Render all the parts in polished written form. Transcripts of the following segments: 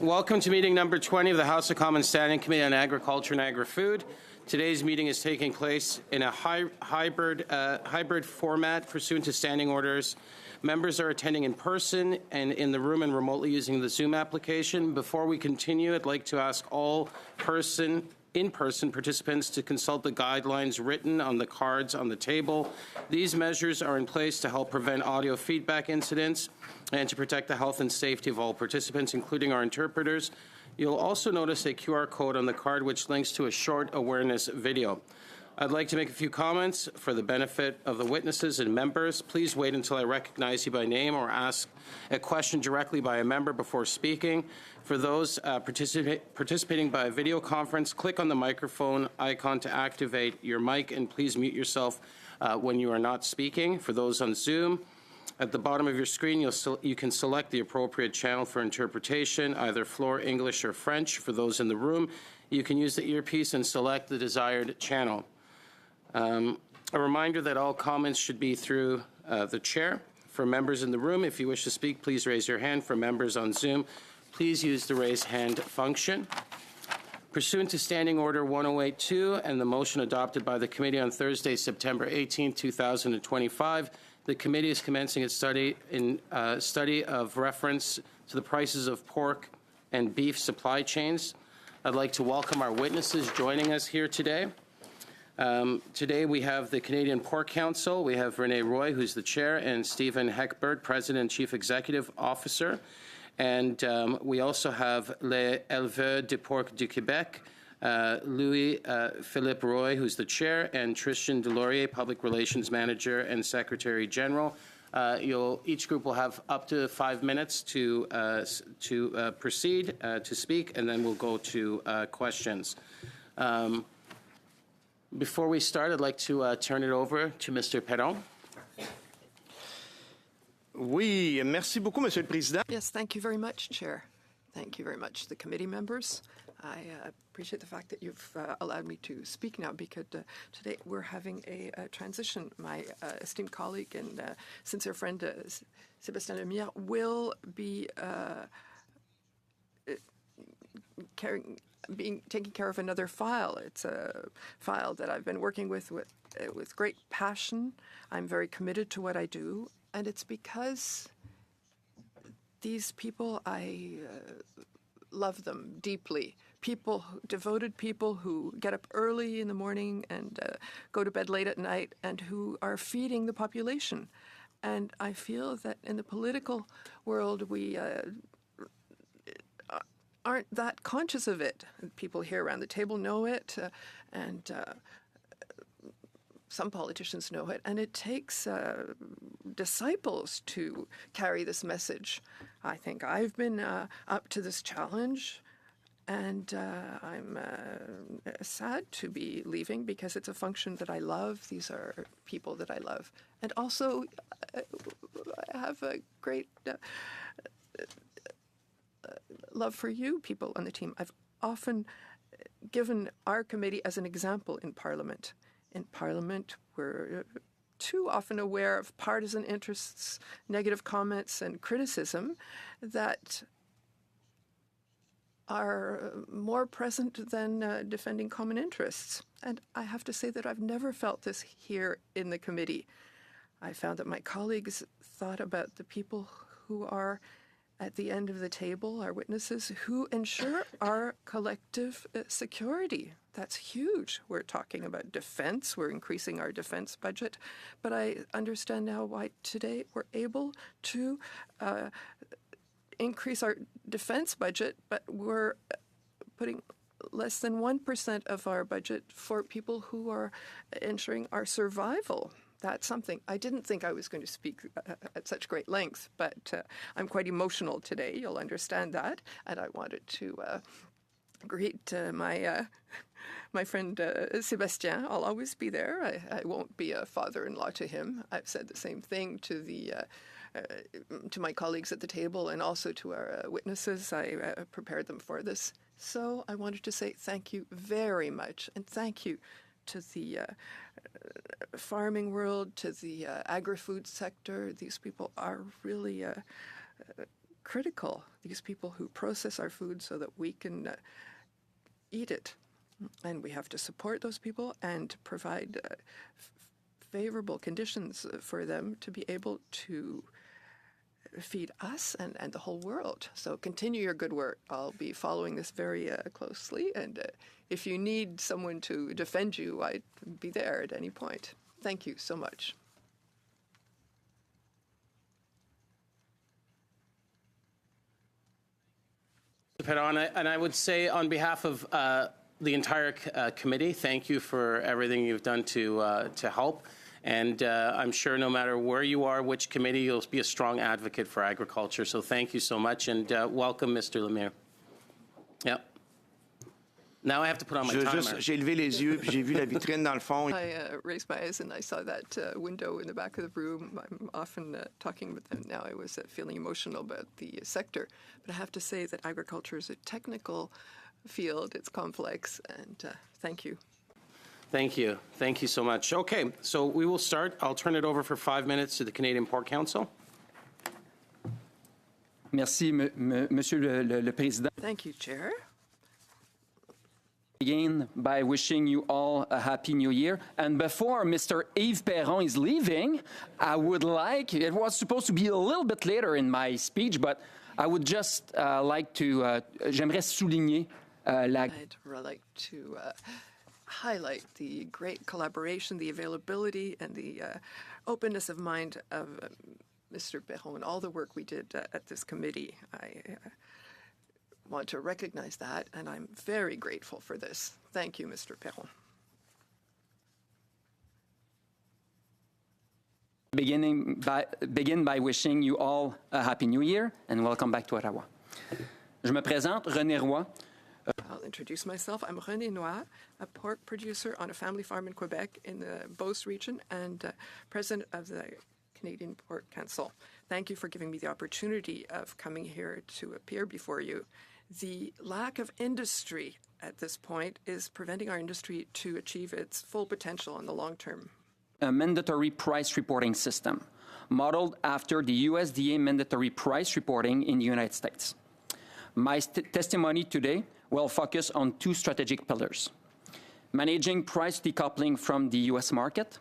Welcome to meeting number 20 of the House of Commons Standing Committee on Agriculture and Agri-Food. Today's meeting is taking place in a hybrid format pursuant to standing orders. Members are attending in person and in the room and remotely using the Zoom application. Before we continue, I'd like to ask all in-person participants to consult the guidelines written on the cards on the table. These measures are in place to help prevent audio feedback incidents and to protect the health and safety of all participants, including our interpreters. You'll also notice a QR code on the card which links to a short awareness video. I'd like to make a few comments for the benefit of the witnesses and members. Please wait until I recognize you by name or ask a question directly by a member before speaking. For those participating by video conference, click on the microphone icon to activate your mic, and please mute yourself when you are not speaking. For those on Zoom, at the bottom of your screen, you can select the appropriate channel for interpretation, either Floor, English, or French. For those in the room, you can use the earpiece and select the desired channel. A reminder that all comments should be through the chair. For members in the room, if you wish to speak, please raise your hand. For members on Zoom, please use the raise hand function. Pursuant to Standing Order 1082 and the motion adopted by the committee on Thursday, September 18, 2025, the committee is commencing its study of reference to the prices of pork and beef supply chains. I'd like to welcome our witnesses joining us here today. Today we have the Canadian Pork Council. We have Renee Roy, who's the chair, and Stephen Heckbert, President and Chief Executive Officer. And we also have Les Éleveurs de Porc du Québec, Louis-Philippe Roy, who's the chair, and Tristan Delaurier, Public Relations Manager and Secretary General. Each group will have up to 5 minutes to proceed to speak, and then we'll go to questions. Before we start, I'd like to turn it over to Mr. Perron. Oui, merci beaucoup, Monsieur le Président. Yes, thank you very much, Chair. Thank you very much, the committee members. I appreciate the fact that you've allowed me to speak now, because today we're having a transition. My esteemed colleague and sincere friend, Sébastien Lemierre, will be taking care of another file. It's a file that I've been working with great passion. I'm very committed to what I do, and it's because these people, I love them deeply. Devoted people who get up early in the morning and go to bed late at night, and who are feeding the population. And I feel that in the political world, we aren't that conscious of it. People here around the table know it, and some politicians know it, and it takes disciples to carry this message. I think I've been up to this challenge, and I'm sad to be leaving, because it's a function that I love. These are people that I love. And also, I have a great love for you people on the team. I've often given our committee as an example in Parliament. In Parliament, we're too often aware of partisan interests, negative comments, and criticism that are more present than defending common interests. And I have to say that I've never felt this here in the committee. I found that my colleagues thought about the people who are at the end of the table, our witnesses, who ensure our collective security. That's huge. We're talking about defense. We're increasing our defense budget. But I understand now why today we're able to increase our defense budget, but we're putting less than 1% of our budget for people who are ensuring our survival. That's something. I didn't think I was going to speak at such great length, but I'm quite emotional today. You'll understand that. And I wanted to greet my friend Sébastien. I'll always be there. I won't be a father-in-law to him. I've said the same thing to my colleagues at the table, and also to our witnesses. I prepared them for this. So I wanted to say thank you very much, and thank you to the farming world, to the agri-food sector. These people are really critical, these people who process our food so that we can eat it. And we have to support those people and provide favorable conditions for them to be able to feed us and the whole world. So continue your good work. I'll be following this very closely. And if you need someone to defend you, I'd be there at any point. Thank you so much. Perron, and I would say on behalf of the entire committee, thank you for everything you've done to help. And I'm sure no matter where you are, which committee, you'll be a strong advocate for agriculture. So thank you so much, and welcome, Mr. Lemire. Yep. Now I have to put on my timer. J'ai levé les yeux, puis j'ai vu la vitrine dans le fond. I raised my eyes and I saw that window in the back of the room. I'm often talking with them now. I was feeling emotional about the sector. But I have to say that agriculture is a technical field. It's complex. And thank you. Thank you. Thank you so much. Okay, so we will start. I'll turn it over for 5 minutes to the Canadian Pork Council. Merci, Monsieur le Président. Thank you, Chair. Begin by wishing you all a happy new year. And before Mr. Yves Perron is leaving, I would like, it was supposed to be a little bit later in my speech, but I would just like to, j'aimerais souligner I'd like to highlight the great collaboration, the availability, and the openness of mind of Mr. Perron and all the work we did at this committee. I want to recognize that, and I'm very grateful for this. Thank you, Mr. Perron. Begin by wishing you all a happy new year and welcome back to Ottawa. Je me présente, René Roy. I'll introduce myself. I'm René Noir, a pork producer on a family farm in Quebec in the Beauce region and president of the Canadian Pork Council. Thank you for giving me the opportunity of coming here to appear before you. The lack of industry at this point is preventing our industry to achieve its full potential in the long term. A mandatory price reporting system, modeled after the USDA mandatory price reporting in the United States. My testimony today will focus on two strategic pillars: managing price decoupling from the U.S. market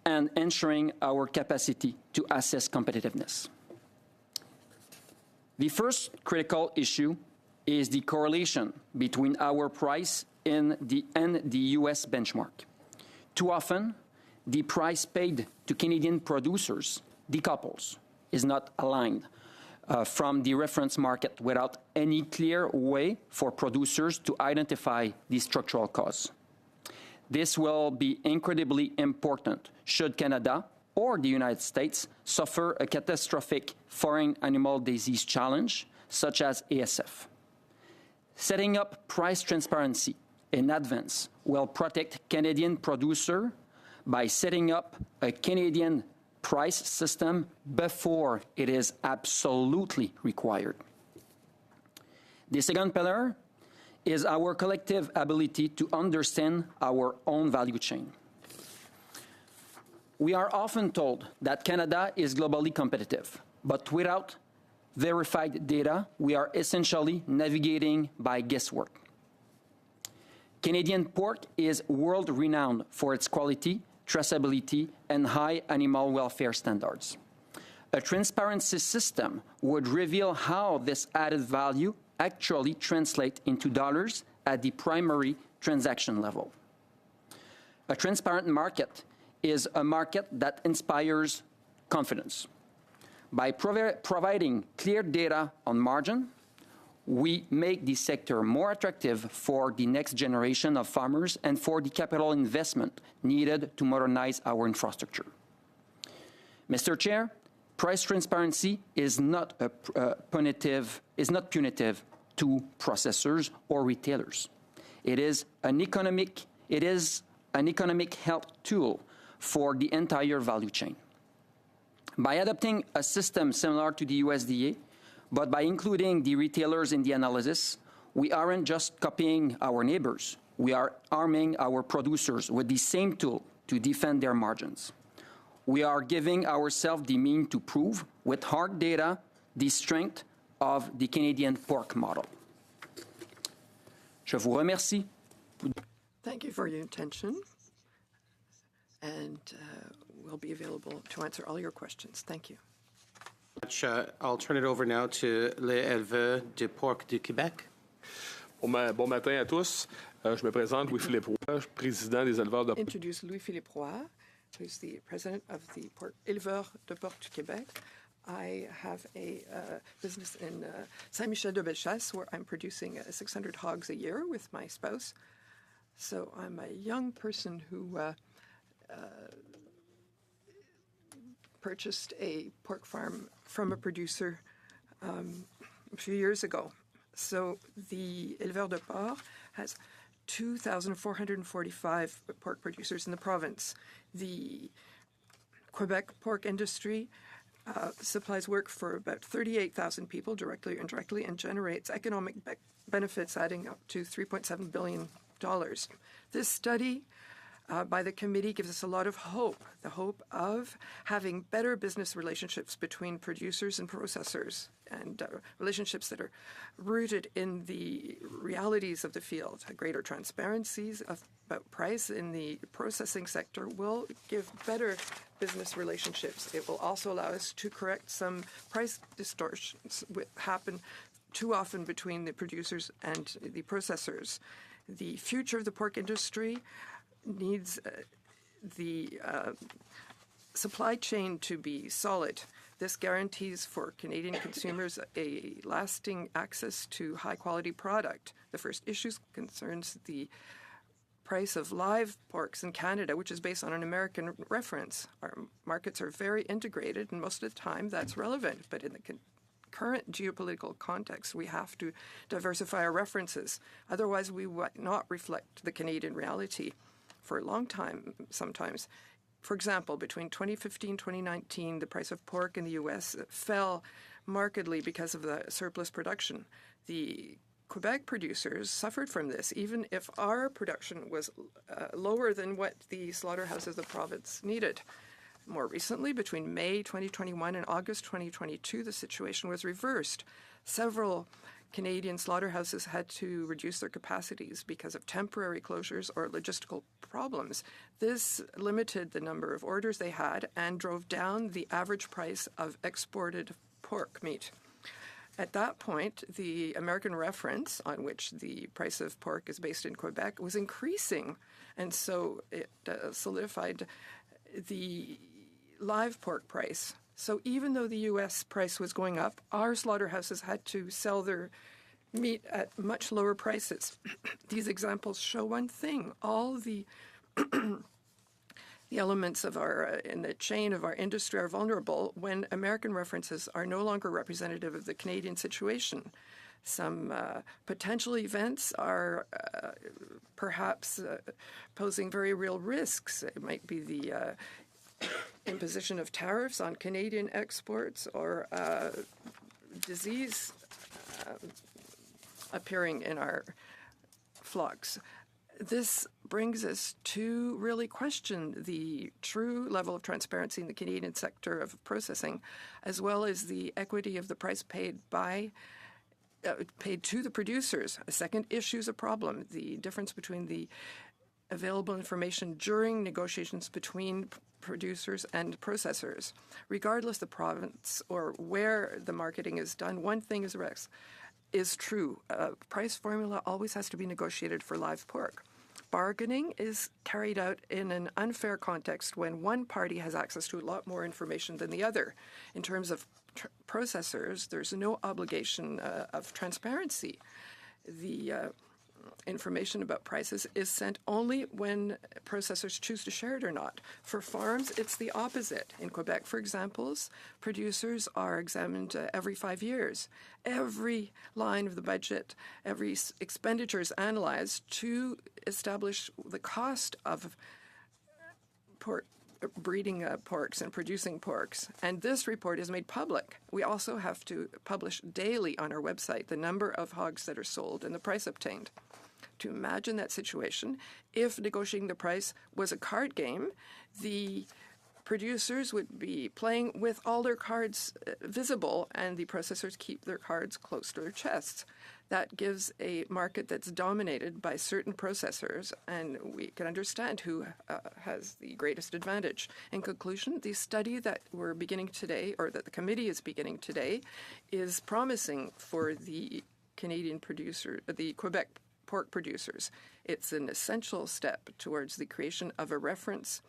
and ensuring our capacity to assess competitiveness. The first critical issue is the correlation between our price and the U.S. benchmark. Too often, the price paid to Canadian producers decouples, is not aligned from the reference market without any clear way for producers to identify the structural cause. This will be incredibly important should Canada or the United States suffer a catastrophic foreign animal disease challenge, such as ASF. Setting up price transparency in advance will protect Canadian producers by setting up a Canadian price system before it is absolutely required. The second pillar is our collective ability to understand our own value chain. We are often told that Canada is globally competitive, but without verified data, we are essentially navigating by guesswork. Canadian pork is world-renowned for its quality, traceability, and high animal welfare standards. A transparency system would reveal how this added value actually translates into dollars at the primary transaction level. A transparent market is a market that inspires confidence. By providing clear data on margin, we make the sector more attractive for the next generation of farmers and for the capital investment needed to modernize our infrastructure. Mr. Chair, price transparency is not punitive to processors or retailers. It is an economic health tool for the entire value chain. By adopting a system similar to the USDA, but by including the retailers in the analysis, we aren't just copying our neighbors. We are arming our producers with the same tool to defend their margins. We are giving ourselves the means to prove, with hard data, the strength of the Canadian pork model. Je vous remercie. Thank you for your attention, and we'll be available to answer all your questions. Thank you. I'll turn it over now to les éleveurs de porc du Québec. Bon matin à tous. Je me présente Louis-Philippe Roy, président des éleveurs de porc. Introduce Louis-Philippe Roy, who's the president of the Éleveurs de Porc du Québec. I have a business in Saint-Michel-de-Bellechasse where I'm producing 600 hogs a year with my spouse. So I'm a young person who purchased a pork farm from a producer a few years ago. So the Éleveurs de Porc has 2,445 pork producers in the province. The Quebec pork industry supplies work for about 38,000 people directly or indirectly and generates economic benefits adding up to $3.7 billion. This study by the committee gives us a lot of hope, the hope of having better business relationships between producers and processors, and relationships that are rooted in the realities of the field. Greater transparencies about price in the processing sector will give better business relationships. It will also allow us to correct some price distortions that happen too often between the producers and the processors. The future of the pork industry needs the supply chain to be solid. This guarantees for Canadian consumers a lasting access to high-quality product. The first issue concerns the price of live porks in Canada, which is based on an American reference. Our markets are very integrated, and most of the time that's relevant. But in the current geopolitical context, we have to diversify our references. Otherwise, we would not reflect the Canadian reality. For a long time, sometimes. For example, between 2015 and 2019, the price of pork in the U.S. fell markedly because of the surplus production. The Quebec producers suffered from this, even if our production was lower than what the slaughterhouses of the province needed. More recently, between May 2021 and August 2022, the situation was reversed. Several Canadian slaughterhouses had to reduce their capacities because of temporary closures or logistical problems. This limited the number of orders they had and drove down the average price of exported pork meat. At that point, the American reference, on which the price of pork is based in Quebec, was increasing, and so it solidified the live pork price. So even though the U.S. price was going up, our slaughterhouses had to sell their meat at much lower prices. These examples show one thing. All the elements of our in the chain of our industry are vulnerable when American references are no longer representative of the Canadian situation. Some potential events are perhaps posing very real risks. It might be the imposition of tariffs on Canadian exports or disease appearing in our flocks. This brings us to really question the true level of transparency in the Canadian sector of processing, as well as the equity of the price paid to the producers. A second issue is a problem, the difference between the available information during negotiations between producers and processors. Regardless of the province or where the marketing is done, one thing is true. A price formula always has to be negotiated for live pork. Bargaining is carried out in an unfair context when one party has access to a lot more information than the other. In terms of processors, there's no obligation of transparency. The information about prices is sent only when processors choose to share it or not. For farms, it's the opposite. In Quebec, for example, producers are examined every 5 years. Every line of the budget, every expenditure is analyzed to establish the cost of breeding porks and producing porks. And this report is made public. We also have to publish daily on our website the number of hogs that are sold and the price obtained. To imagine that situation, if negotiating the price was a card game, the producers would be playing with all their cards visible, and the processors keep their cards close to their chests. That gives a market that's dominated by certain processors, and we can understand who has the greatest advantage. In conclusion, the study that we're beginning today, or that the committee is beginning today, is promising for the Canadian producer, the Quebec pork producers. It's an essential step towards the creation of a reference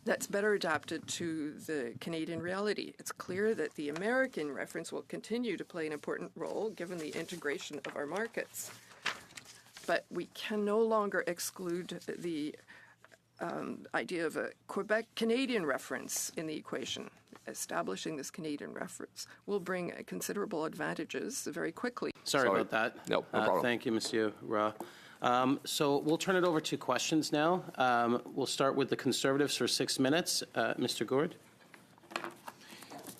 that's better adapted to the Canadian reality. It's clear that the American reference will continue to play an important role given the integration of our markets. But we can no longer exclude the idea of a Quebec-Canadian reference in the equation. Establishing this Canadian reference will bring considerable advantages very quickly. Sorry about that. No problem. Thank you, Monsieur Ra. So we'll turn it over to questions now. We'll start with the Conservatives for 6 minutes. Mr. Gourde.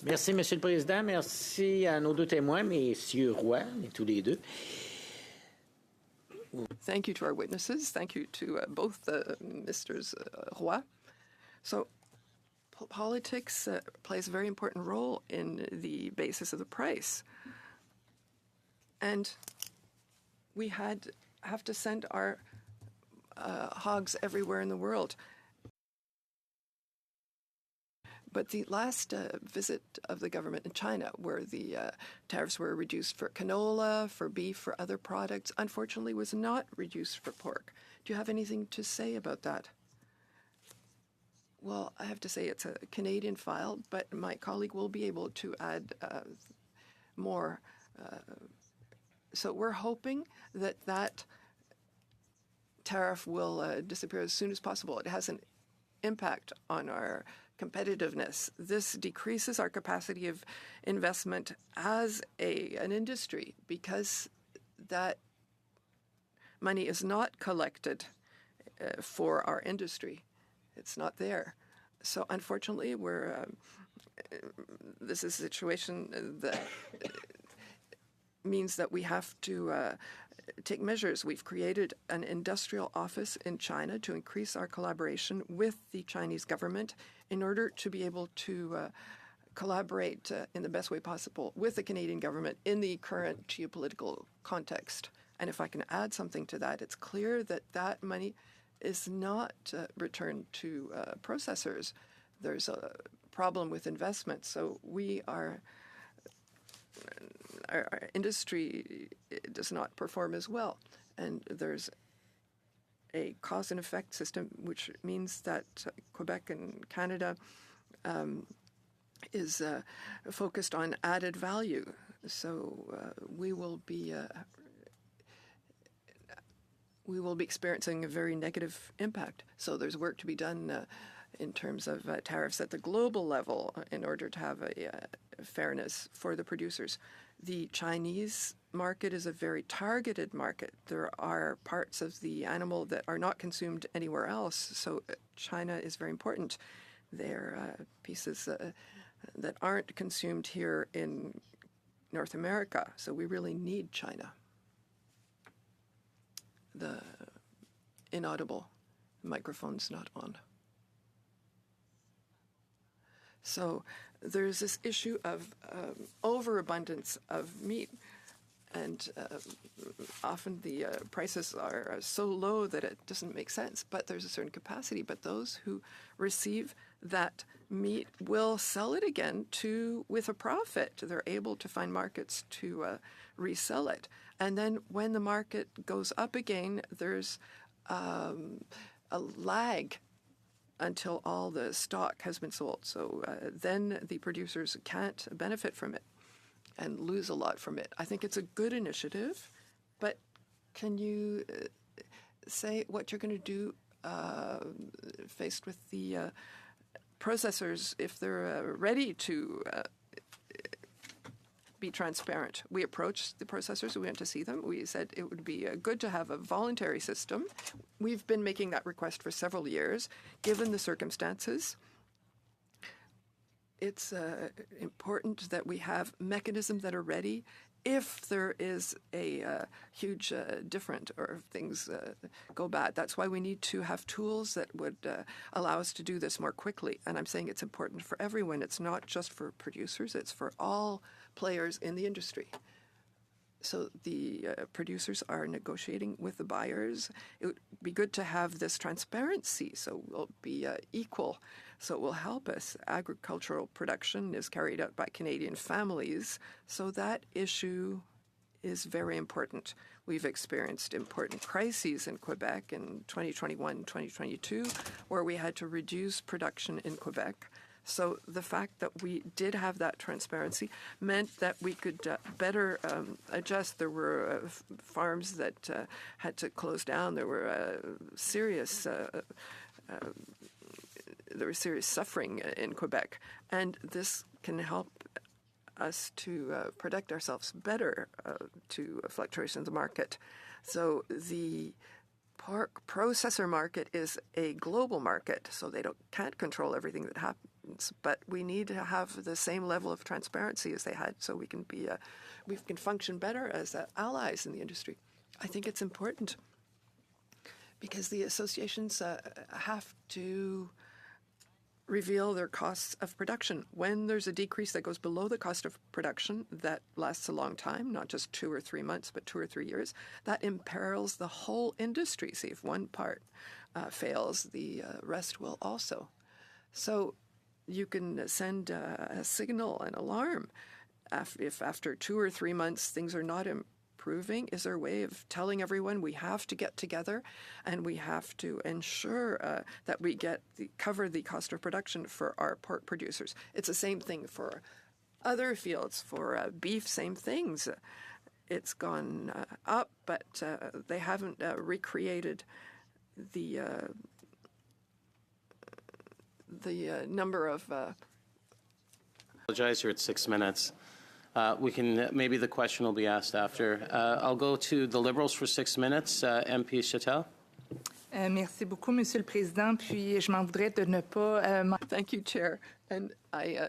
Merci, Monsieur le Président. Merci à nos deux témoins, Messieurs Roy et tous les deux. Thank you to our witnesses. Thank you to both Misters Roy. So politics plays a very important role in the basis of the price. And we have to send our hogs everywhere in the world. But the last visit of the government in China, where the tariffs were reduced for canola, for beef, for other products, unfortunately was not reduced for pork. Do you have anything to say about that? Well, I have to say it's a Canadian file, but my colleague will be able to add more. So we're hoping that that tariff will disappear as soon as possible. It has an impact on our competitiveness. This decreases our capacity of investment as an industry because that money is not collected for our industry. It's not there. So unfortunately, this is a situation that means that we have to take measures. We've created an industrial office in China to increase our collaboration with the Chinese government in order to be able to collaborate in the best way possible with the Canadian government in the current geopolitical context. And if I can add something to that, it's clear that that money is not returned to processors. There's a problem with investment. So our industry does not perform as well. And there's a cause and effect system, which means that Quebec and Canada is focused on added value. So we will be experiencing a very negative impact. So there's work to be done in terms of tariffs at the global level in order to have a fairness for the producers. The Chinese market is a very targeted market. There are parts of the animal that are not consumed anywhere else. So China is very important. There are pieces that aren't consumed here in North America. So we really need China. The inaudible microphone's not on. So there's this issue of overabundance of meat, and often the prices are so low that it doesn't make sense, but there's a certain capacity. But those who receive that meat will sell it again with a profit. They're able to find markets to resell it. And then when the market goes up again, there's a lag until all the stock has been sold. So then the producers can't benefit from it and lose a lot from it. I think it's a good initiative, but can you say what you're going to do faced with the processors if they're ready to be transparent? We approached the processors. We went to see them. We said it would be good to have a voluntary system. We've been making that request for several years. Given the circumstances, it's important that we have mechanisms that are ready if there is a huge different or if things go bad. That's why we need to have tools that would allow us to do this more quickly. And I'm saying it's important for everyone. It's not just for producers. It's for all players in the industry. So the producers are negotiating with the buyers. It would be good to have this transparency so we'll be equal. So it will help us. Agricultural production is carried out by Canadian families. So that issue is very important. We've experienced important crises in Quebec in 2021, 2022, where we had to reduce production in Quebec. So the fact that we did have that transparency meant that we could better adjust. There were farms that had to close down. There were serious suffering in Quebec, and this can help us to protect ourselves better to fluctuations in the market. So the pork processor market is a global market, so they can't control everything that happens. But we need to have the same level of transparency as they had, so we can function better as allies in the industry. I think it's important because the associations have to reveal their costs of production. When there's a decrease that goes below the cost of production that lasts a long time, not just 2 or 3 months, but 2 or 3 years, that imperils the whole industry. See, if one part fails, the rest will also. So you can send a signal, an alarm, if after 2 or 3 months things are not improving. Is there a way of telling everyone we have to get together and we have to ensure that we cover the cost of production for our pork producers? It's the same thing for other fields. For beef, same things. It's gone up, but they haven't recreated the number of... Apologize, you're at 6 minutes. We can, maybe the question will be asked after. I'll go to the Liberals for 6 minutes. MP Chatel. Merci beaucoup, Monsieur le Président. Puis je m'en voudrais de ne pas... Thank you, Chair. And I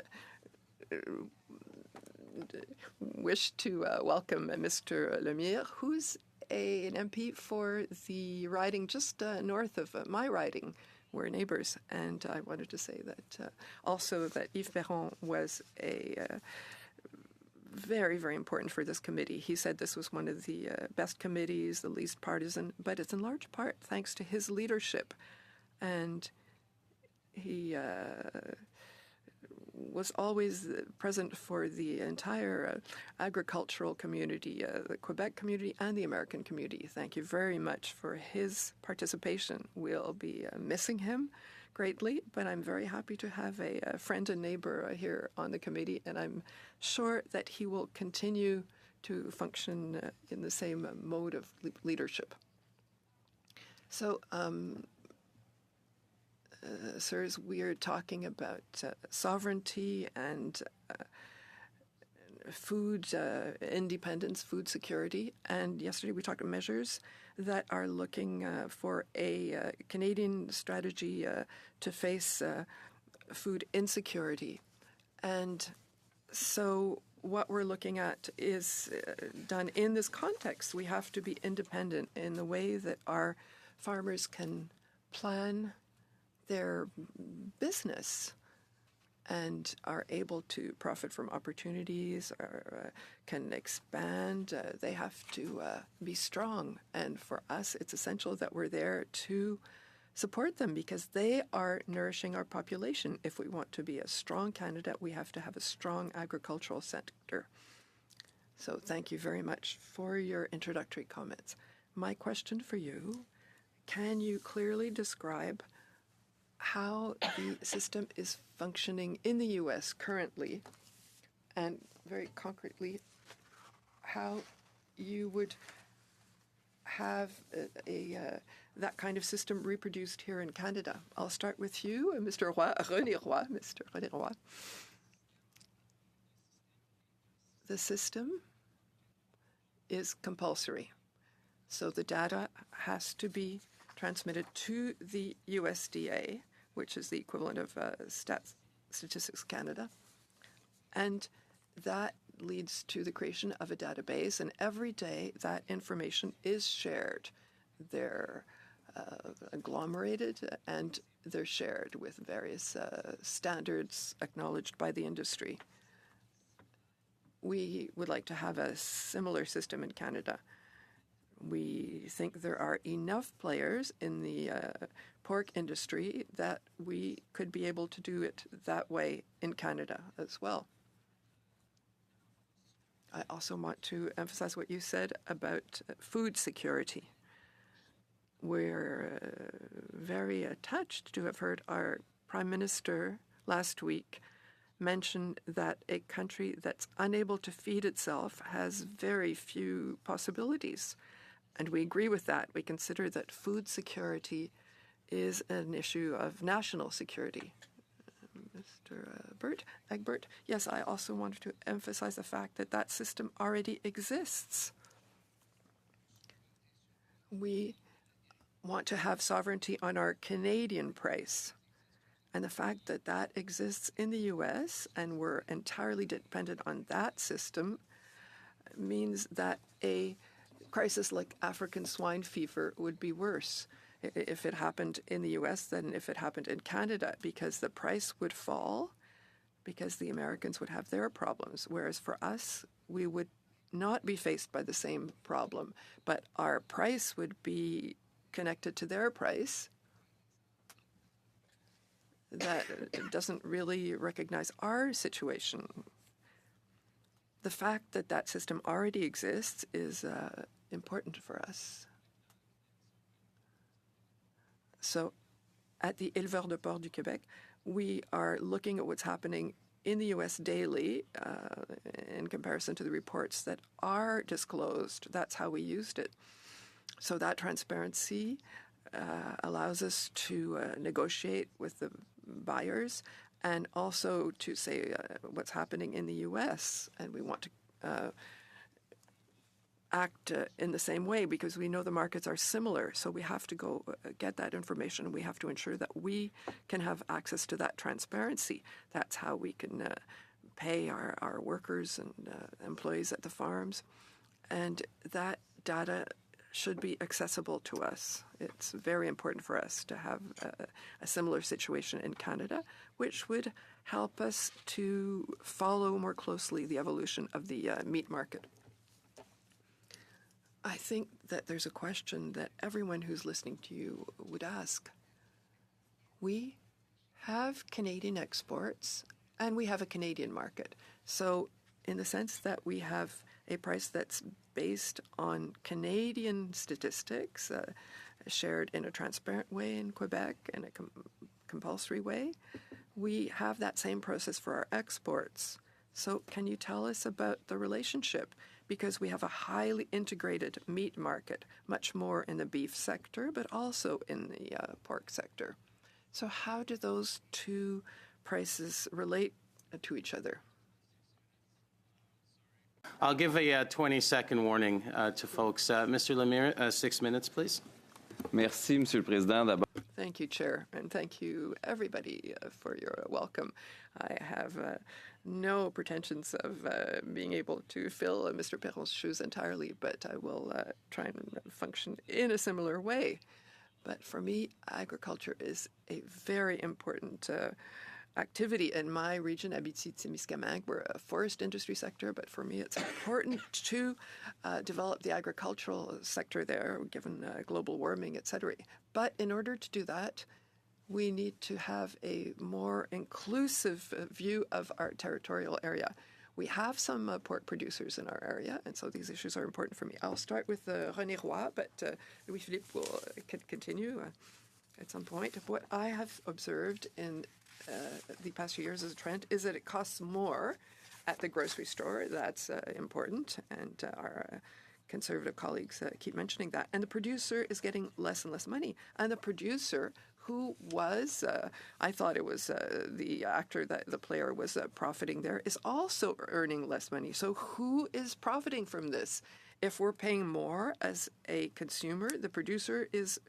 wish to welcome Mr. Lemire, who's an MP for the riding just north of my riding. We're neighbors, and I wanted to say that also that Yves Perron was very, very important for this committee. He said this was one of the best committees, the least partisan, but it's in large part thanks to his leadership. And he was always present for the entire agricultural community, the Quebec community and the American community. Thank you very much for his participation. We'll be missing him greatly, but I'm very happy to have a friend and neighbor here on the committee, and I'm sure that he will continue to function in the same mode of leadership. So, sirs, we are talking about sovereignty and food independence, food security. And yesterday we talked about measures that are looking for a Canadian strategy to face food insecurity. And so what we're looking at is done in this context. We have to be independent in the way that our farmers can plan their business and are able to profit from opportunities or can expand. They have to be strong. And for us, it's essential that we're there to support them because they are nourishing our population. If we want to be a strong Canada, we have to have a strong agricultural sector. So thank you very much for your introductory comments. My question for you, can you clearly describe how the system is functioning in the U.S. currently, and very concretely, how you would have that kind of system reproduced here in Canada? I'll start with you, Mr. Roy, Mr. René Roy. The system is compulsory, so the data has to be transmitted to the USDA, which is the equivalent of Statistics Canada. And that leads to the creation of a database, and every day that information is shared. They're agglomerated and they're shared with various standards acknowledged by the industry. We would like to have a similar system in Canada. We think there are enough players in the pork industry that we could be able to do it that way in Canada as well. I also want to emphasize what you said about food security. We're very touched to have heard our Prime Minister last week mention that a country that's unable to feed itself has very few possibilities. And we agree with that. We consider that food security is an issue of national security. Mr. Egbert, yes, I also wanted to emphasize the fact that that system already exists. We want to have sovereignty on our Canadian price. And the fact that that exists in the U.S. and we're entirely dependent on that system means that a crisis like African swine fever would be worse if it happened in the U.S. than if it happened in Canada, because the price would fall, because the Americans would have their problems, whereas for us, we would not be faced by the same problem, but our price would be connected to their price. That doesn't really recognize our situation. The fact that that system already exists is important for us. So at the Éleveurs de Porc du Québec, we are looking at what's happening in the U.S. daily in comparison to the reports that are disclosed. That's how we used it. So that transparency allows us to negotiate with the buyers and also to say what's happening in the U.S. And we want to act in the same way because we know the markets are similar. So we have to go get that information. We have to ensure that we can have access to that transparency. That's how we can pay our workers and employees at the farms. And that data should be accessible to us. It's very important for us to have a similar situation in Canada, which would help us to follow more closely the evolution of the meat market. I think that there's a question that everyone who's listening to you would ask. We have Canadian exports and we have a Canadian market. So in the sense that we have a price that's based on Canadian statistics, shared in a transparent way in Quebec and a compulsory way, we have that same process for our exports. So can you tell us about the relationship? Because we have a highly integrated meat market, much more in the beef sector, but also in the pork sector. So how do those two prices relate to each other? I'll give a 20-second warning to folks. Mr. Lemire, 6 minutes, please. Merci, Monsieur le Président. D'abord. Thank you, Chair, and thank you, everybody, for your welcome. I have no pretensions of being able to fill Mr. Perron's shoes entirely, but I will try and function in a similar way. But for me, agriculture is a very important activity in my region, Abitibi-Témiscamingue. We're a forest industry sector, but for me it's important to develop the agricultural sector there, given global warming, etc. But in order to do that, we need to have a more inclusive view of our territorial area. We have some pork producers in our area, and so these issues are important for me. I'll start with René Roy, but Louis-Philippe will continue at some point. What I have observed in the past few years as a trend is that it costs more at the grocery store. That's important, and our conservative colleagues keep mentioning that. And the producer is getting less and less money. And the producer, who was, I thought it was the actor, that the player was profiting there, is also earning less money. So who is profiting from this? If we're paying more as a consumer, the producer is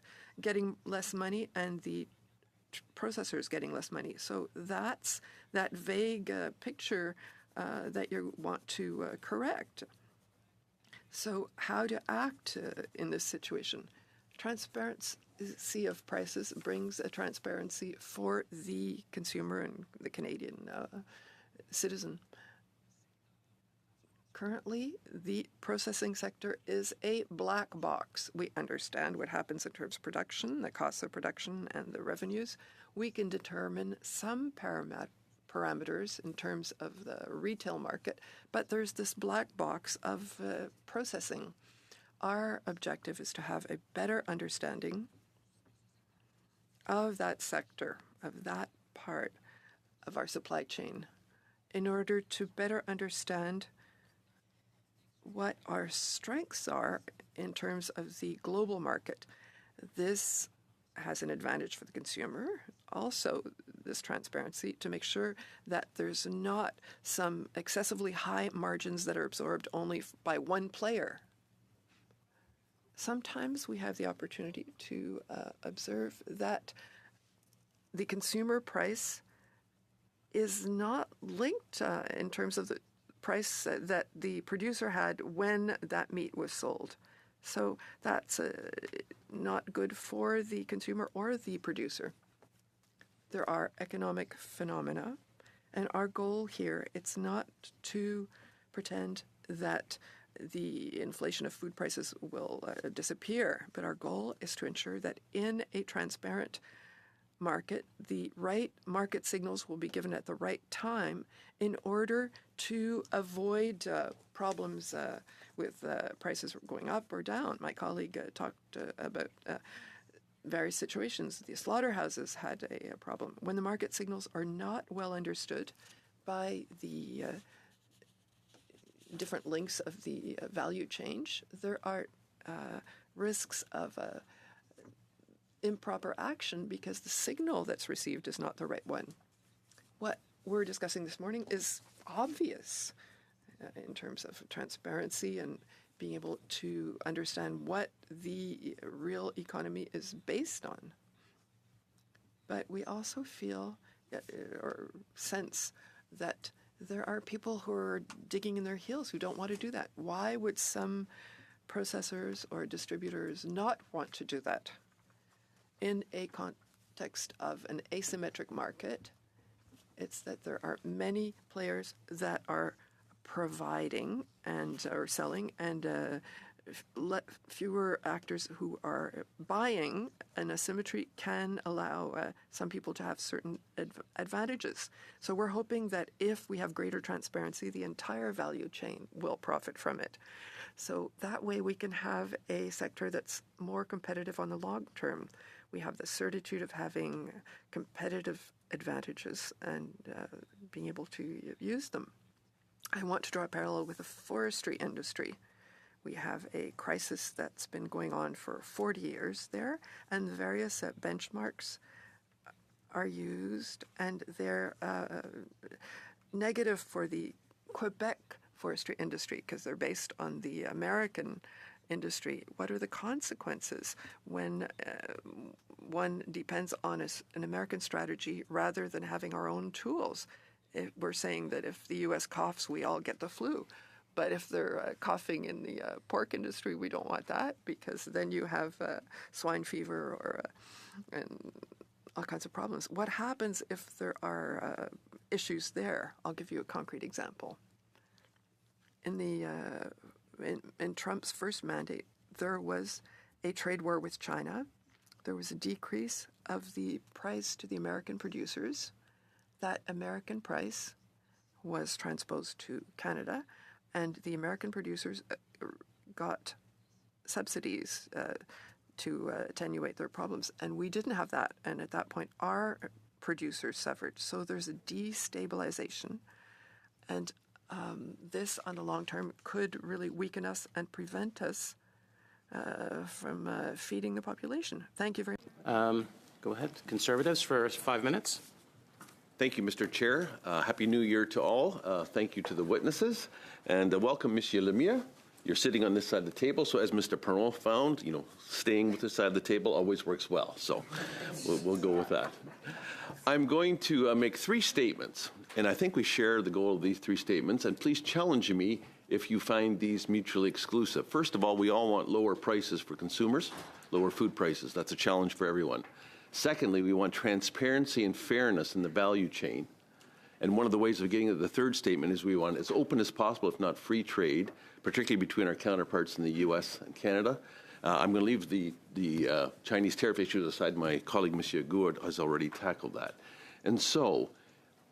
getting less money, and the processors getting less money. So that's that vague picture that you want to correct. So how to act in this situation? Transparency of prices brings a transparency for the consumer and the Canadian citizen. Currently, the processing sector is a black box. We understand what happens in terms of production, the costs of production, and the revenues. We can determine some parameters in terms of the retail market, but there's this black box of processing. Our objective is to have a better understanding of that sector, of that part of our supply chain, in order to better understand what our strengths are in terms of the global market. This has an advantage for the consumer. Also, this transparency to make sure that there's not some excessively high margins that are absorbed only by one player. Sometimes we have the opportunity to observe that the consumer price is not linked in terms of the price that the producer had when that meat was sold. So that's not good for the consumer or the producer. There are economic phenomena, and our goal here, it's not to pretend that the inflation of food prices will disappear, but our goal is to ensure that in a transparent market, the right market signals will be given at the right time in order to avoid problems with prices going up or down. My colleague talked about various situations. The slaughterhouses had a problem. When the market signals are not well understood by the different links of the value change, there are risks of improper action because the signal that's received is not the right one. What we're discussing this morning is obvious in terms of transparency and being able to understand what the real economy is based on. But we also feel or sense that there are people who are digging in their heels who don't want to do that. Why would some processors or distributors not want to do that? In a context of an asymmetric market, it's that there are many players that are providing and are selling, and fewer actors who are buying. An asymmetry can allow some people to have certain advantages. So we're hoping that if we have greater transparency, the entire value chain will profit from it. So that way we can have a sector that's more competitive on the long term. We have the certitude of having competitive advantages and being able to use them. I want to draw a parallel with the forestry industry. We have a crisis that's been going on for 40 years there, and various benchmarks are used, and they're negative for the Quebec forestry industry because they're based on the American industry. What are the consequences when one depends on an American strategy rather than having our own tools? We're saying that if the U.S. coughs, we all get the flu. But if they're coughing in the pork industry, we don't want that because then you have swine fever or and all kinds of problems. What happens if there are issues there? I'll give you a concrete example. In Trump's first mandate, there was a trade war with China. There was a decrease of the price to the American producers. That American price was transposed to Canada, and the American producers got subsidies to attenuate their problems. And we didn't have that. And at that point, our producers suffered. So there's a destabilization. And this, on the long term, could really weaken us and prevent us from feeding the population. Thank you very much. Go ahead. Conservatives for 5 minutes. Thank you, Mr. Chair. Happy New Year to all. Thank you to the witnesses. And welcome, Monsieur Lemire. You're sitting on this side of the table, so as Mr. Perron found, staying with this side of the table always works well. So we'll go with that. I'm going to make 3 statements, and I think we share the goal of these 3 statements, and please challenge me if you find these mutually exclusive. First of all, we all want lower prices for consumers, lower food prices. That's a challenge for everyone. Secondly, we want transparency and fairness in the value chain. And one of the ways of getting to the 3rd statement is we want as open as possible, if not free trade, particularly between our counterparts in the U.S. and Canada. I'm going to leave the Chinese tariff issues aside. My colleague, Monsieur Gourde, has already tackled that. And so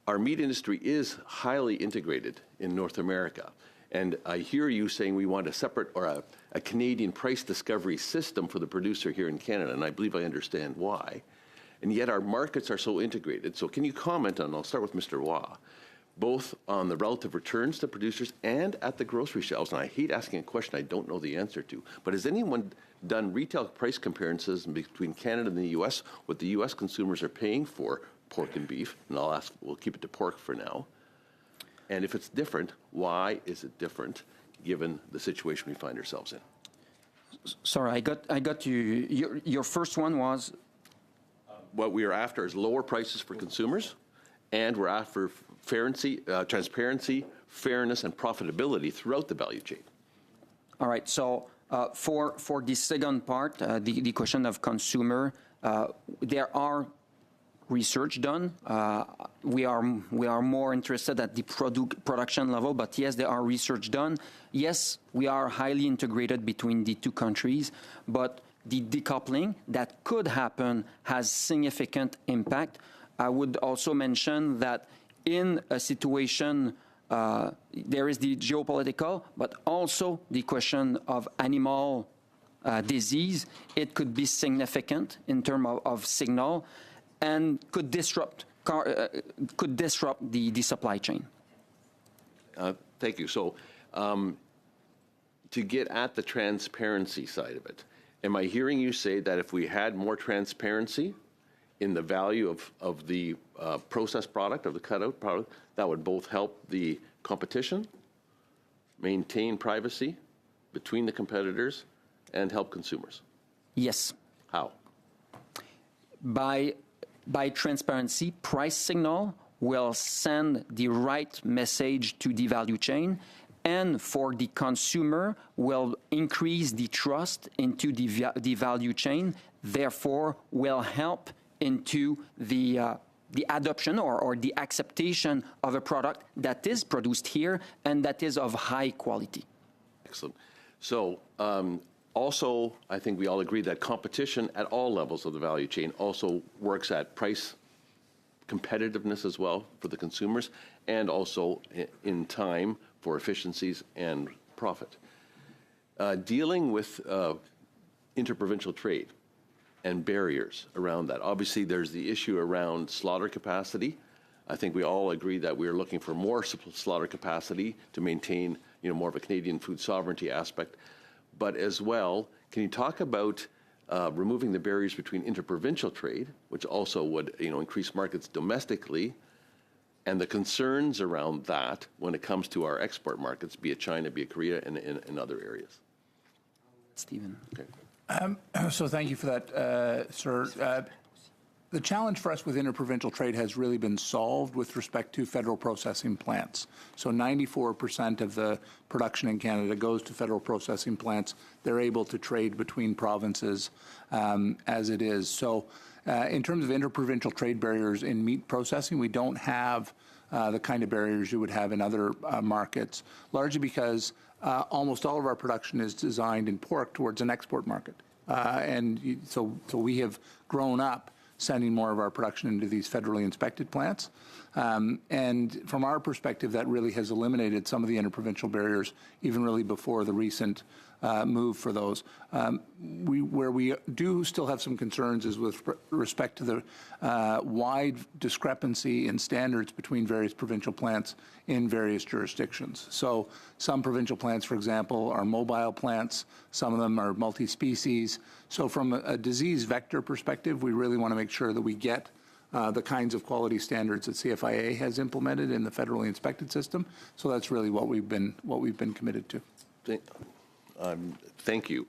our meat industry is highly integrated in North America. And I hear you saying we want a separate or a Canadian price discovery system for the producer here in Canada, and I believe I understand why. And yet our markets are so integrated. So can you comment on, I'll start with Mr. Waugh, both on the relative returns to producers and at the grocery shelves? And I hate asking a question I don't know the answer to, but has anyone done retail price comparisons between Canada and the U.S., what the U.S. consumers are paying for pork and beef? And we'll keep it to pork for now. And if it's different, why is it different given the situation we find ourselves in? Sorry, I got you. Your first one was? What we are after is lower prices for consumers, and we're after transparency, fairness, and profitability throughout the value chain. All right. So for the second part, the question of consumer, there are research done. We are more interested at the production level, but yes, there are research done. Yes, we are highly integrated between the 2 countries, but the decoupling that could happen has significant impact. I would also mention that in a situation, there is the geopolitical, but also the question of animal disease. It could be significant in terms of signal and could disrupt the supply chain. Thank you. So to get at the transparency side of it, am I hearing you say that if we had more transparency in the value of the processed product, of the cutout product, that would both help the competition, maintain privacy between the competitors, and help consumers? Yes. How? By transparency, price signal will send the right message to the value chain, and for the consumer will increase the trust into the value chain, therefore will help into the adoption or the acceptation of a product that is produced here and that is of high quality. Excellent. So also, I think we all agree that competition at all levels of the value chain also works at price competitiveness as well for the consumers, and also in time for efficiencies and profit. Dealing with interprovincial trade and barriers around that. Obviously, there's the issue around slaughter capacity. I think we all agree that we're looking for more slaughter capacity to maintain, more of a Canadian food sovereignty aspect. But as well, can you talk about removing the barriers between interprovincial trade, which also would, increase markets domestically, and the concerns around that when it comes to our export markets, be it China, be it Korea, and in other areas? Stephen. Okay. So thank you for that, sir. The challenge for us with interprovincial trade has really been solved with respect to federal processing plants. So 94% of the production in Canada goes to federal processing plants. They're able to trade between provinces as it is. So in terms of interprovincial trade barriers in meat processing, we don't have the kind of barriers you would have in other markets, largely because almost all of our production is designed in pork towards an export market. So we have grown up sending more of our production into these federally inspected plants. And from our perspective, that really has eliminated some of the interprovincial barriers, even really before the recent move for those. Where we do still have some concerns is with respect to the wide discrepancy in standards between various provincial plants in various jurisdictions. So some provincial plants, for example, are mobile plants. Some of them are multi-species. So from a disease vector perspective, we really want to make sure that we get the kinds of quality standards that CFIA has implemented in the federally inspected system. So that's really what we've been committed to. Thank you.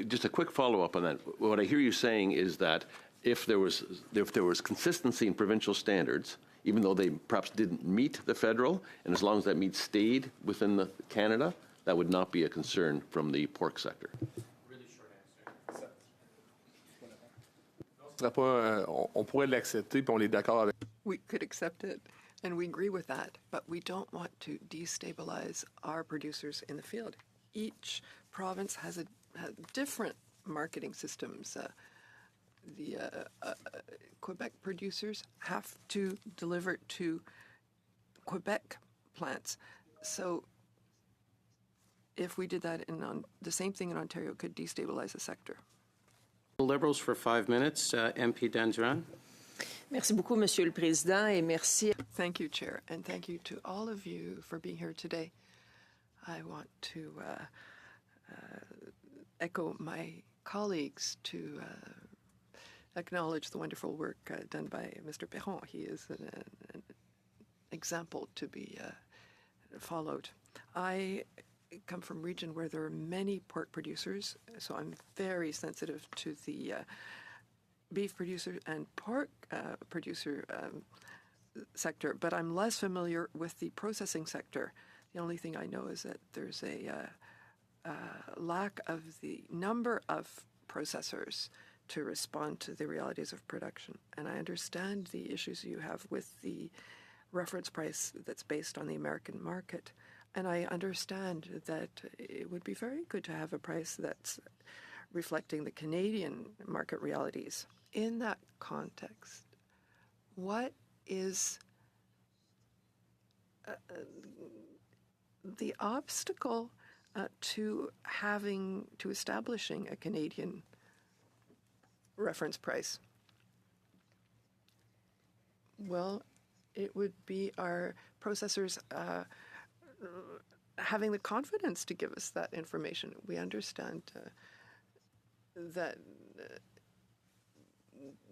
Just a quick follow-up on that. What I hear you saying is that if there was consistency in provincial standards, even though they perhaps didn't meet the federal, and as long as that meat stayed within Canada, that would not be a concern from the pork sector. On pourrait l'accepter, puis on est d'accord avec. We could accept it, and we agree with that, but we don't want to destabilize our producers in the field. Each province has different marketing systems. The Quebec producers have to deliver to Quebec plants. So if we did that the same thing in Ontario could destabilize the sector. The Liberals for 5 minutes. MP Danduran. Merci beaucoup, Monsieur le Président, et merci. Thank you, Chair, and thank you to all of you for being here today. I want to echo my colleagues to acknowledge the wonderful work done by Mr. Perron. He is an example to be followed. I come from a region where there are many pork producers, so I'm very sensitive to the beef producer and pork producer sector, but I'm less familiar with the processing sector. The only thing I know is that there's a lack of the number of processors to respond to the realities of production. And I understand the issues you have with the reference price that's based on the American market. And I understand that it would be very good to have a price that's reflecting the Canadian market realities. In that context, what is the obstacle to establishing a Canadian reference price? Well, it would be our processors having the confidence to give us that information. We understand that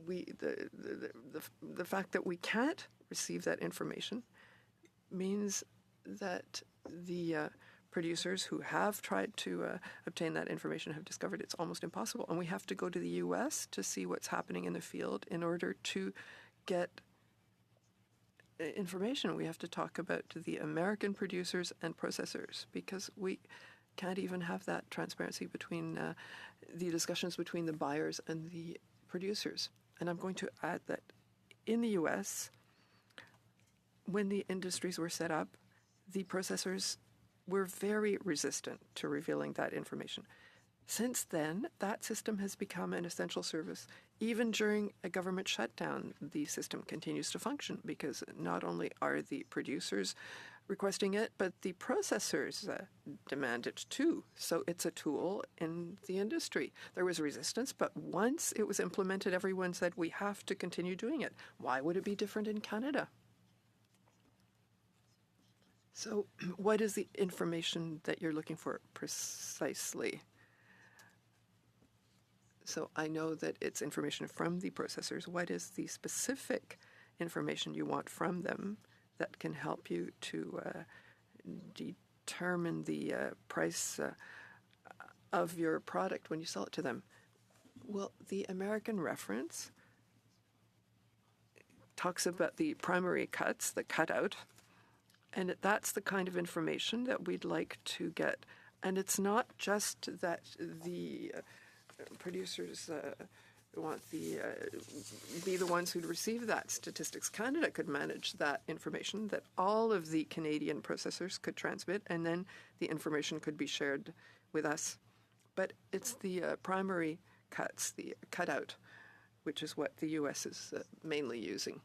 the fact that we can't receive that information means that the producers who have tried to obtain that information have discovered it's almost impossible. And we have to go to the U.S. to see what's happening in the field in order to get information. We have to talk about the American producers and processors because we can't even have that transparency between the discussions between the buyers and the producers. And I'm going to add that in the U.S., when the industries were set up, the processors were very resistant to revealing that information. Since then, that system has become an essential service. Even during a government shutdown, the system continues to function because not only are the producers requesting it, but the processors demand it too. So it's a tool in the industry. There was resistance, but once it was implemented, everyone said, we have to continue doing it. Why would it be different in Canada? So what is the information that you're looking for precisely? So I know that it's information from the processors. What is the specific information you want from them that can help you to determine the price of your product when you sell it to them? Well, the American reference talks about the primary cuts, the cutout, and that's the kind of information that we'd like to get. And it's not just that the producers want be the ones who'd receive that. Statistics Canada could manage that information that all of the Canadian processors could transmit, and then the information could be shared with us. But it's the primary cuts, the cutout, which is what the U.S. is mainly using.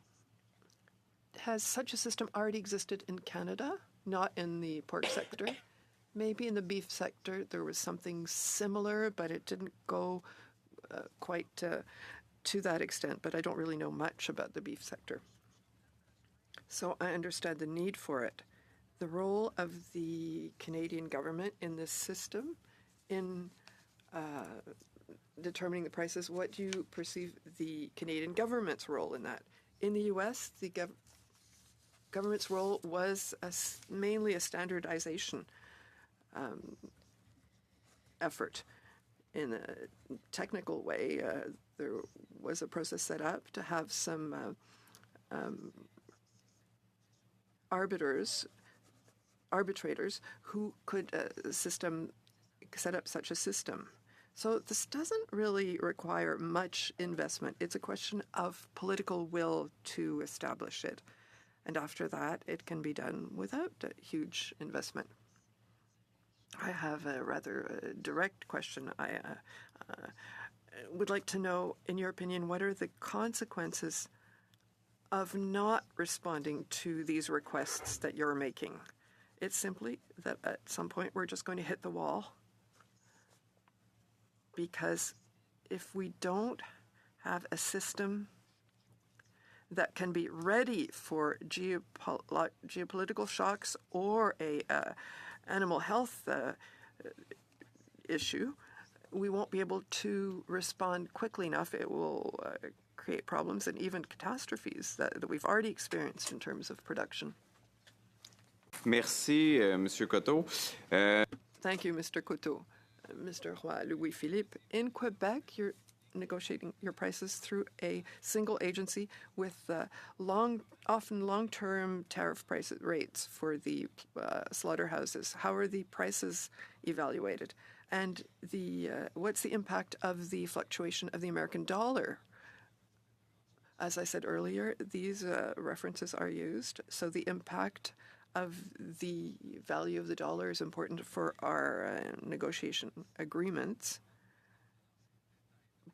Has such a system already existed in Canada? Not in the pork sector. Maybe in the beef sector there was something similar, but it didn't go quite to that extent. But I don't really know much about the beef sector. So I understand the need for it. The role of the Canadian government in this system in determining the prices, what do you perceive the Canadian government's role in that? In the U.S., the government's role was mainly a standardization. effort. In a technical way, there was a process set up to have some arbitrators who could set up such a system. So this doesn't really require much investment. It's a question of political will to establish it. And after that, it can be done without a huge investment. I have a rather direct question. I would like to know, in your opinion, what are the consequences of not responding to these requests that you're making? It's simply that at some point we're just going to hit the wall. Because if we don't have a system that can be ready for geopolitical shocks or a animal health issue, we won't be able to respond quickly enough. It will create problems and even catastrophes that we've already experienced in terms of production. Merci, Monsieur Coteau. Thank you, Mr. Coteau. Mr. Roy Louis-Philippe, in Quebec, you're negotiating your prices through a single agency with often long-term tariff rates for the slaughterhouses. How are the prices evaluated? And what's the impact of the fluctuation of the American dollar? As I said earlier, these references are used, so the impact of the value of the dollar is important for our negotiation agreements.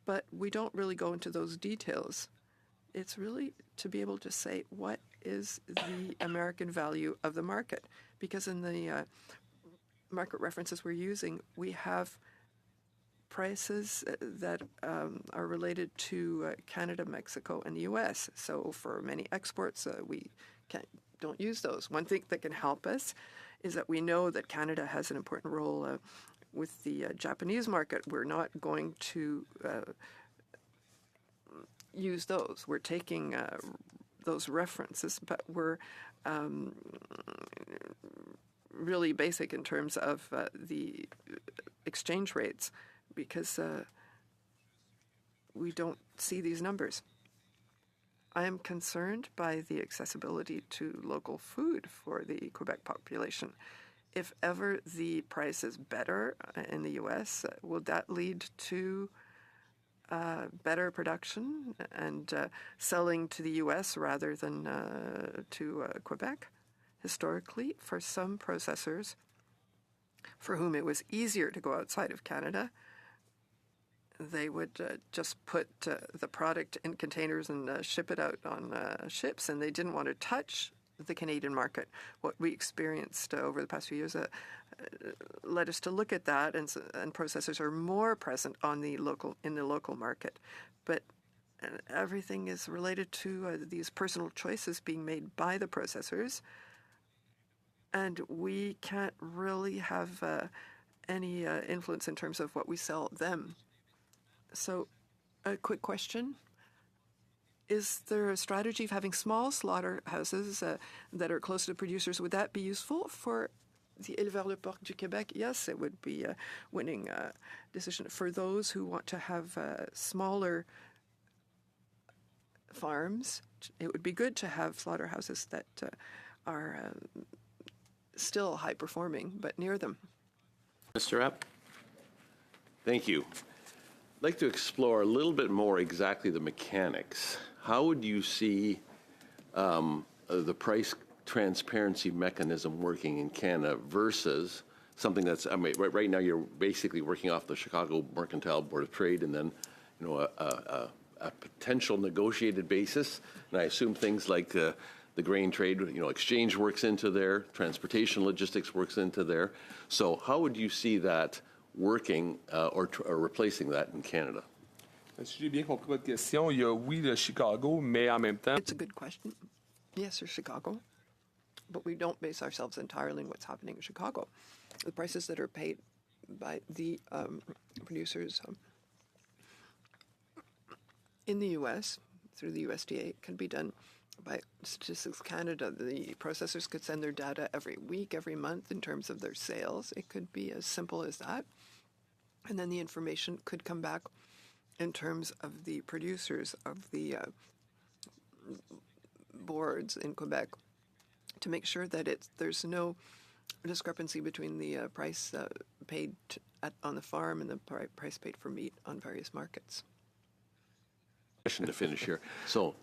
But we don't really go into those details. It's really to be able to say what is the American value of the market. Because in the market references we're using, we have prices that are related to Canada, Mexico, and the U.S. So for many exports, we don't use those. One thing that can help us is that we know that Canada has an important role with the Japanese market. We're not going to use those. We're taking those references, but we're really basic in terms of the exchange rates because we don't see these numbers. I am concerned by the accessibility to local food for the Quebec population. If ever the price is better in the U.S., will that lead to better production and selling to the U.S. rather than to Quebec? Historically, for some processors for whom it was easier to go outside of Canada, they would just put the product in containers and ship it out on ships, and they didn't want to touch the Canadian market. What we experienced over the past few years led us to look at that, and processors are more present in the local market. But everything is related to these personal choices being made by the processors, and we can't really have any influence in terms of what we sell them. So, a quick question. Is there a strategy of having small slaughterhouses that are close to producers? Would that be useful for the Éleveurs de Porc du Québec? Yes, it would be a winning decision. For those who want to have smaller farms, it would be good to have slaughterhouses that are still high-performing, but near them. Mr. Rapp? Thank you. I'd like to explore a little bit more exactly the mechanics. How would you see the price transparency mechanism working in Canada versus something that's, I mean, right now you're basically working off the Chicago Mercantile Board of Trade and then, you know, a potential negotiated basis. And I assume things like the grain trade, you know, exchange works into there, transportation logistics works into there. So how would you see that working or replacing that in Canada? Si j'ai bien compris votre question, il y a oui le Chicago, mais en même temps. It's a good question. Yes, there's Chicago, but we don't base ourselves entirely on what's happening in Chicago. The prices that are paid by the producers in the U.S. through the USDA can be done by Statistics Canada. The processors could send their data every week, every month in terms of their sales. It could be as simple as that. And then the information could come back in terms of the producers of the boards in Quebec to make sure that there's no discrepancy between the price paid on the farm and the price paid for meat on various markets. Question to finish here. So,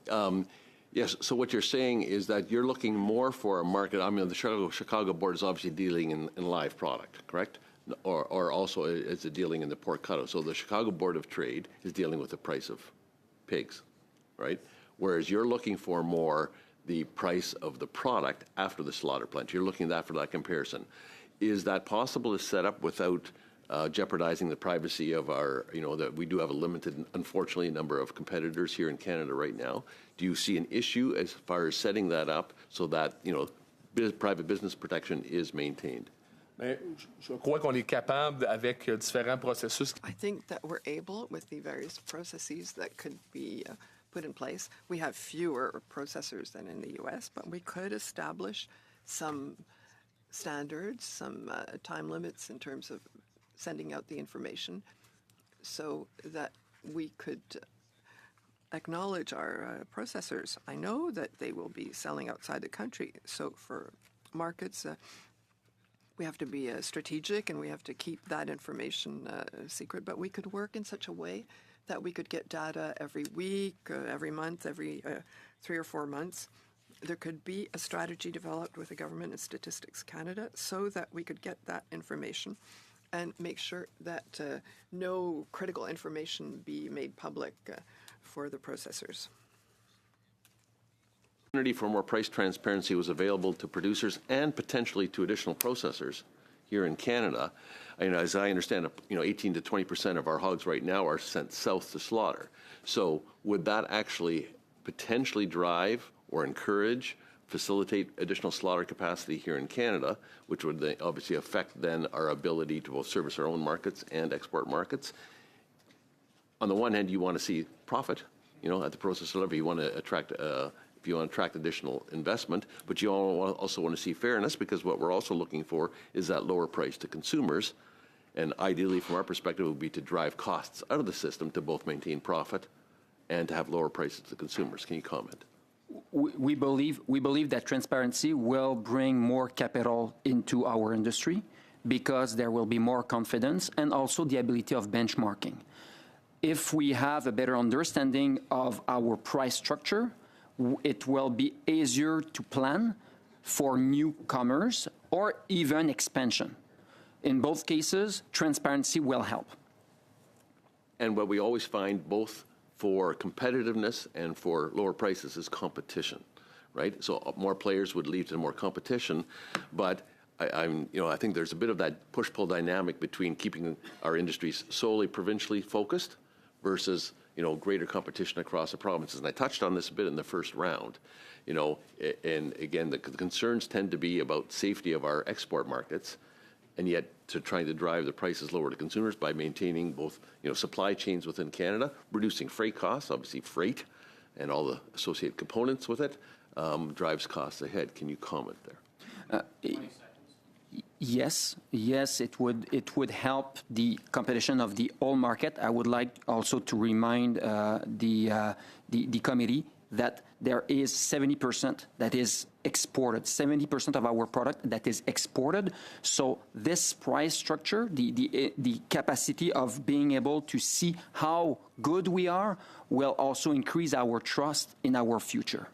yes, so what you're saying is that you're looking more for a market. I mean, the Chicago board is obviously dealing in live product, correct? Or also is it dealing in the pork cutout? So the Chicago Board of Trade is dealing with the price of pigs, right? Whereas you're looking for more the price of the product after the slaughter plant. You're looking at that for that comparison. Is that possible to set up without jeopardizing the privacy of our, that we do have a limited, unfortunately, number of competitors here in Canada right now? Do you see an issue as far as setting that up so that, private business protection is maintained? Mais je crois qu'on est capable avec différents processus. I think that we're able, with the various processes that could be put in place. We have fewer processors than in the U.S., but we could establish some standards, some time limits in terms of sending out the information so that we could acknowledge our processors. I know that they will be selling outside the country, so for markets, we have to be strategic and we have to keep that information secret, but we could work in such a way that we could get data every week, every month, every 3 or 4 months. There could be a strategy developed with the government and Statistics Canada so that we could get that information and make sure that no critical information be made public for the processors. Opportunity for more price transparency was available to producers and potentially to additional processors here in Canada. As I understand it, 18 to 20% of our hogs right now are sent south to slaughter. So would that actually potentially drive or encourage, facilitate additional slaughter capacity here in Canada, which would then obviously affect then our ability to both service our own markets and export markets? On the one hand, you want to see profit, at the processor level. You want to attract additional investment, but you also want to see fairness, because what we're also looking for is that lower price to consumers. And ideally, from our perspective, it would be to drive costs out of the system to both maintain profit and to have lower prices to consumers. Can you comment? We believe that transparency will bring more capital into our industry because there will be more confidence and also the ability of benchmarking. If we have a better understanding of our price structure, it will be easier to plan for newcomers or even expansion. In both cases, transparency will help. And what we always find, both for competitiveness and for lower prices, is competition, right? So more players would lead to more competition, but I think there's a bit of that push-pull dynamic between keeping our industries solely provincially focused versus greater competition across the provinces. And I touched on this a bit in the first round, and again, the concerns tend to be about safety of our export markets, and yet to trying to drive the prices lower to consumers by maintaining both, supply chains within Canada, reducing freight costs. Obviously, freight and all the associated components with it drives costs ahead. Can you comment there? Yes, it would help the competition of the whole market. I would like also to remind the committee that there is 70% that is exported, 70% of our product that is exported. So this price structure, the capacity of being able to see how good we are, will also increase our trust in our future.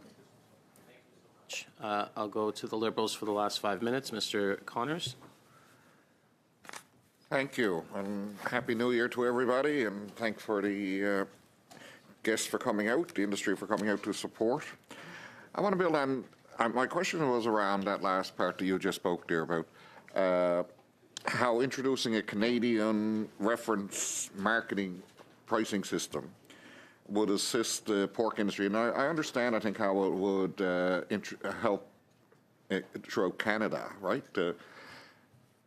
I'll go to the Liberals for the last 5 minutes. Mr. Connors. Thank you, and Happy New Year to everybody, and thanks for the guests for coming out, the industry for coming out to support. I want to build on, my question was around that last part that you just spoke there about how introducing a Canadian reference marketing pricing system would assist the pork industry. And I understand, I think, how it would help throughout Canada, right?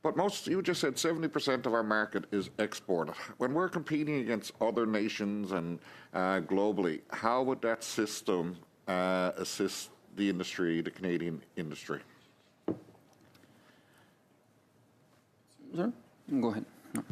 But you just said 70% of our market is exported. When we're competing against other nations and globally, how would that system assist the industry, the Canadian industry? Sir, go ahead. No.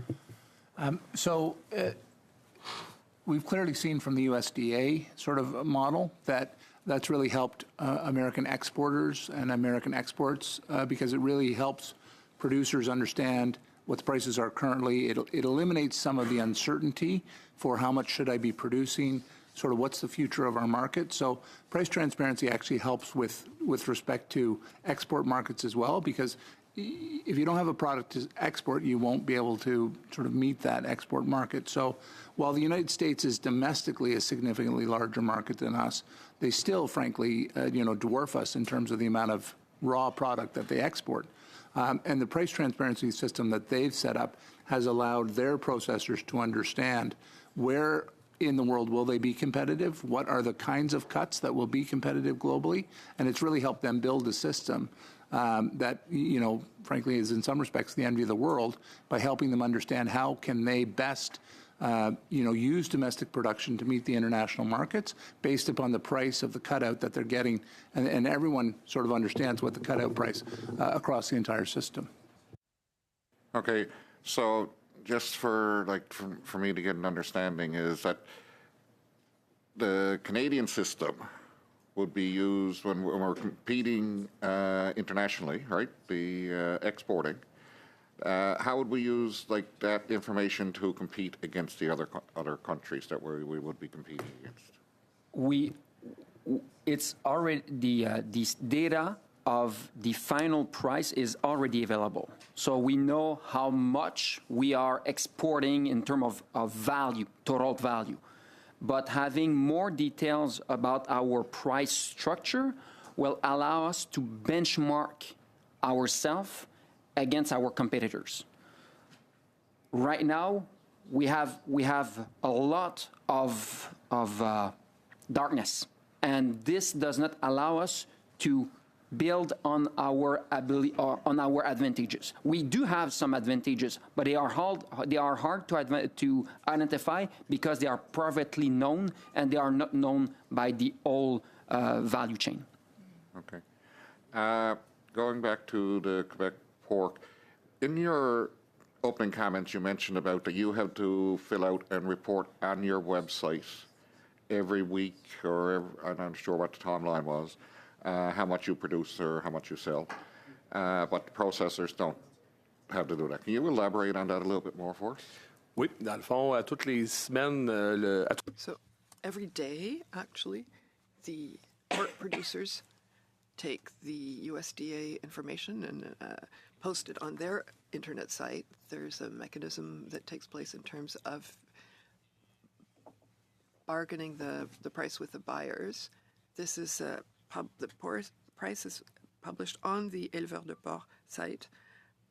We've clearly seen from the USDA sort of model that's really helped American exporters and American exports because it really helps producers understand what the prices are currently. It eliminates some of the uncertainty for how much should I be producing, sort of what's the future of our market. So price transparency actually helps with respect to export markets as well, because if you don't have a product to export, you won't be able to sort of meet that export market. So while the United States is domestically a significantly larger market than us, they still, frankly, dwarf us in terms of the amount of raw product that they export. And the price transparency system that they've set up has allowed their processors to understand where in the world will they be competitive, what are the kinds of cuts that will be competitive globally, and it's really helped them build a system that, frankly, is in some respects the envy of the world by helping them understand how can they best, use domestic production to meet the international markets based upon the price of the cutout that they're getting, and everyone sort of understands what the cutout price across the entire system. Okay, so just for me to get an understanding is that the Canadian system would be used when we're competing internationally, right? The exporting. How would we use that information to compete against the other countries that we would be competing against? It's already this data of the final price is already available. So we know how much we are exporting in terms of value, total value. But having more details about our price structure will allow us to benchmark ourselves against our competitors. Right now, we have a lot of darkness, and this does not allow us to build on our ability or on our advantages. We do have some advantages, but they are hard to identify because they are privately known and they are not known by the whole value chain. Okay. Going back to the Quebec pork, in your opening comments, you mentioned about that you have to fill out and report on your website every week, I'm not sure what the timeline was, how much you produce or how much you sell, but the processors don't have to do that. Can you elaborate on that a little bit more for us? Oui, dans le fond, à toutes les semaines, So every day, actually, the pork producers take the USDA information and post it on their internet site. There's a mechanism that takes place in terms of bargaining the price with the buyers. This is the price is published on the Éleveur de Porc site,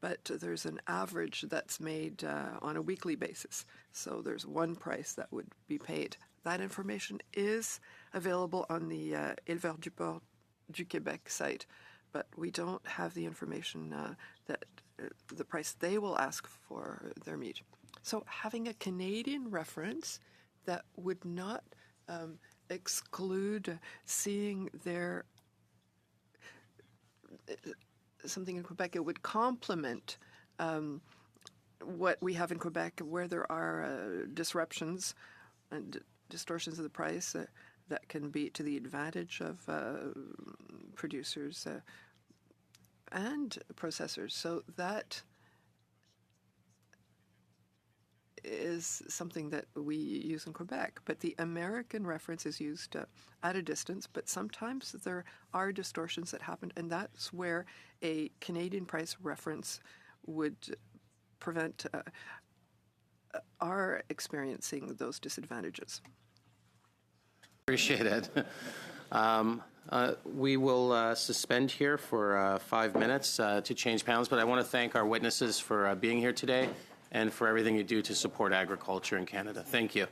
but there's an average that's made on a weekly basis. So there's one price that would be paid. That information is available on the Éleveur du Porc du Québec site, but we don't have the information that the price they will ask for their meat. So having a Canadian reference that would not exclude seeing their something in Quebec, it would complement what we have in Quebec, where there are disruptions and distortions of the price that can be to the advantage of producers and processors. So that is something that we use in Quebec. But the American reference is used at a distance, but sometimes there are distortions that happen, and that's where a Canadian price reference would prevent our experiencing those disadvantages. Appreciate it. We will suspend here for 5 minutes to change panels, but I want to thank our witnesses for being here today and for everything you do to support agriculture in Canada. Thank you.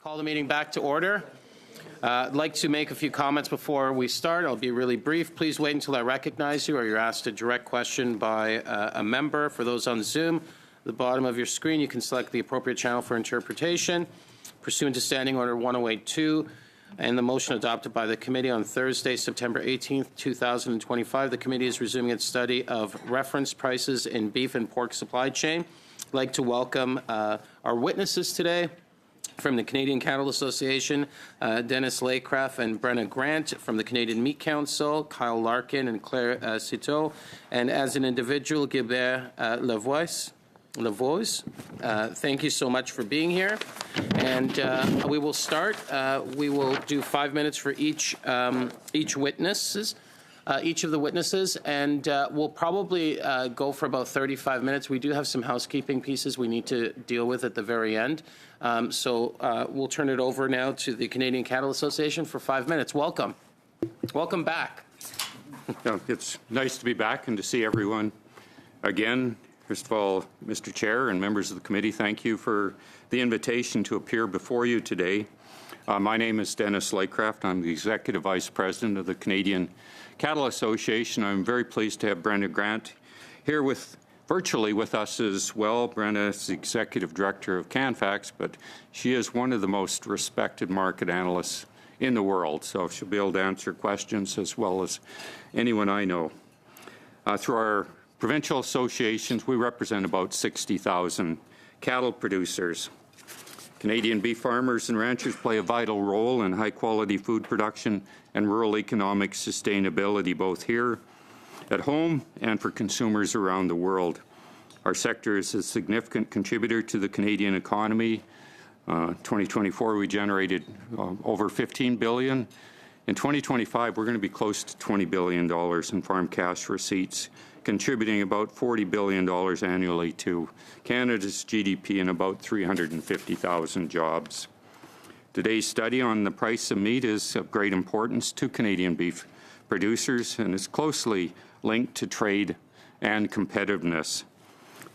Call the meeting back to order. I'd like to make a few comments before we start. I'll be really brief. Please wait until I recognize you or you're asked a direct question by a member. For those on Zoom, at the bottom of your screen, you can select the appropriate channel for interpretation. Pursuant to Standing Order 1082 and the motion adopted by the committee on Thursday, September 18th, 2025, the committee is resuming its study of reference prices in beef and pork supply chain. I'd like to welcome our witnesses today. From the Canadian Cattle Association, Dennis Laycraft and Brenna Grant. From the Canadian Meat Council, Kyle Larkin and Claire Citeau. And as an individual, Gilbert Lavois. Thank you so much for being here. And we will start. We will do 5 minutes for each of the witnesses, and we'll probably go for about 35 minutes. We do have some housekeeping pieces we need to deal with at the very end. So we'll turn it over now to the Canadian Cattle Association for 5 minutes. Welcome. Welcome back. It's nice to be back and to see everyone again. First of all, Mr. Chair and members of the committee, thank you for the invitation to appear before you today. My name is Dennis Laycraft. I'm the Executive Vice President of the Canadian Cattle Association. I'm very pleased to have Brenna Grant here virtually with us as well. Brenna is the Executive Director of CanFax, but she is one of the most respected market analysts in the world, so she'll be able to answer questions as well as anyone I know. Through our provincial associations, we represent about 60,000 cattle producers. Canadian beef farmers and ranchers play a vital role in high-quality food production and rural economic sustainability, both here at home and for consumers around the world. Our sector is a significant contributor to the Canadian economy. 2024, we generated over $15 billion. In 2025, we're going to be close to $20 billion in farm cash receipts, contributing about $40 billion annually to Canada's GDP and about 350,000 jobs. Today's study on the price of meat is of great importance to Canadian beef producers and is closely linked to trade and competitiveness.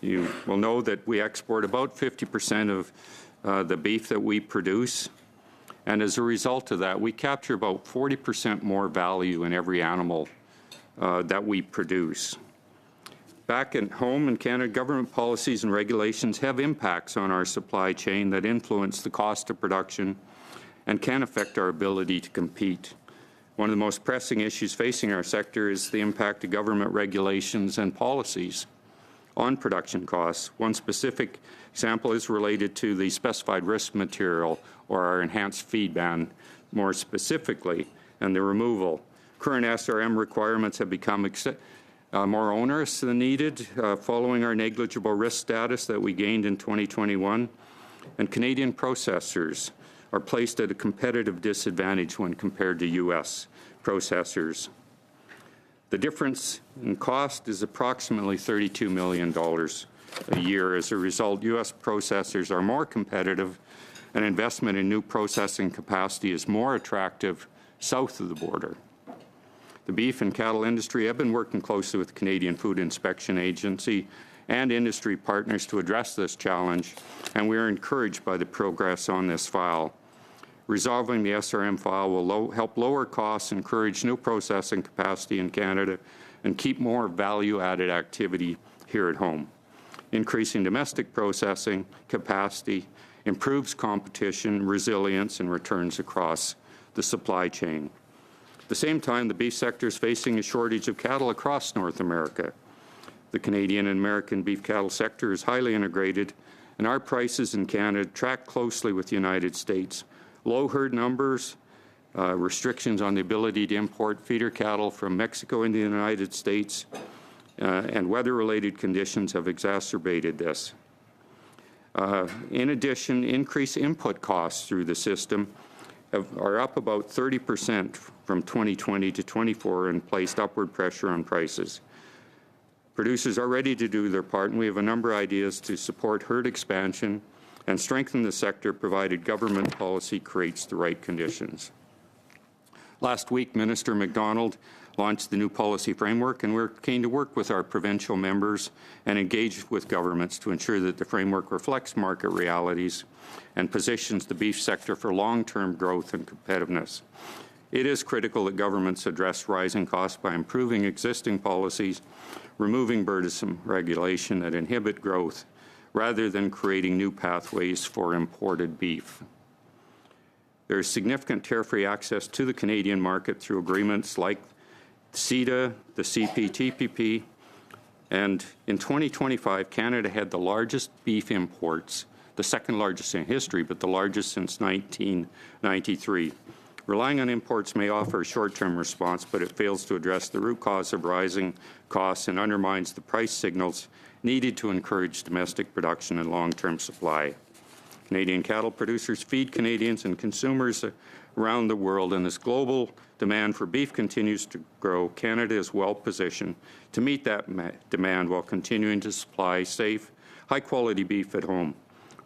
You will know that we export about 50% of the beef that we produce, and as a result of that, we capture about 40% more value in every animal that we produce. Back at home in Canada, government policies and regulations have impacts on our supply chain that influence the cost of production and can affect our ability to compete. One of the most pressing issues facing our sector is the impact of government regulations and policies on production costs. One specific example is related to the specified risk material, or our enhanced feed ban more specifically, and the removal. Current SRM requirements have become more onerous than needed following our negligible risk status that we gained in 2021. and Canadian processors are placed at a competitive disadvantage when compared to U.S. processors. The difference in cost is approximately $32 million a year. As a result, U.S. processors are more competitive, and investment in new processing capacity is more attractive south of the border. The beef and cattle industry have been working closely with the Canadian Food Inspection Agency and industry partners to address this challenge, and we are encouraged by the progress on this file. Resolving the SRM file will help lower costs, encourage new processing capacity in Canada, and keep more value-added activity here at home. Increasing domestic processing capacity improves competition, resilience, and returns across the supply chain. At the same time, the beef sector is facing a shortage of cattle across North America. The Canadian and American beef cattle sector is highly integrated, and our prices in Canada track closely with the United States. Low herd numbers, restrictions on the ability to import feeder cattle from Mexico into the United States, and weather-related conditions have exacerbated this. In addition, increased input costs through the system are up about 30% from 2020 to 24 and placed upward pressure on prices. Producers are ready to do their part, and we have a number of ideas to support herd expansion and strengthen the sector, provided government policy creates the right conditions. Last week, Minister MacDonald launched the new policy framework, and we're keen to work with our provincial members and engage with governments to ensure that the framework reflects market realities and positions the beef sector for long-term growth and competitiveness. It is critical that governments address rising costs by improving existing policies, removing burdensome regulation that inhibit growth, rather than creating new pathways for imported beef. There is significant tariff-free access to the Canadian market through agreements like CETA, the CPTPP, and in 2025, Canada had the largest beef imports, the second largest in history, but the largest since 1993. Relying on imports may offer a short-term response, but it fails to address the root cause of rising costs and undermines the price signals needed to encourage domestic production and long-term supply. Canadian cattle producers feed Canadians and consumers around the world, and as global demand for beef continues to grow, Canada is well positioned to meet that demand while continuing to supply safe, high-quality beef at home.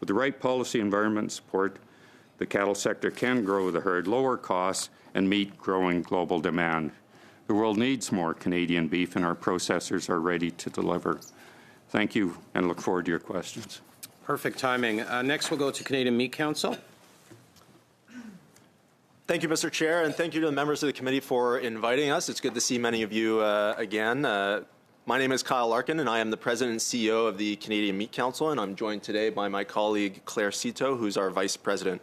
With the right policy environment and support, the cattle sector can grow the herd, lower costs, and meet growing global demand. The world needs more Canadian beef, and our processors are ready to deliver. Thank you, and look forward to your questions. Perfect timing. Next, we'll go to Canadian Meat Council. Thank you, Mr. Chair, and thank you to the members of the committee for inviting us. It's good to see many of you again. My name is Kyle Larkin, and I am the President and CEO of the Canadian Meat Council, and I'm joined today by my colleague Claire Cito, who's our Vice President.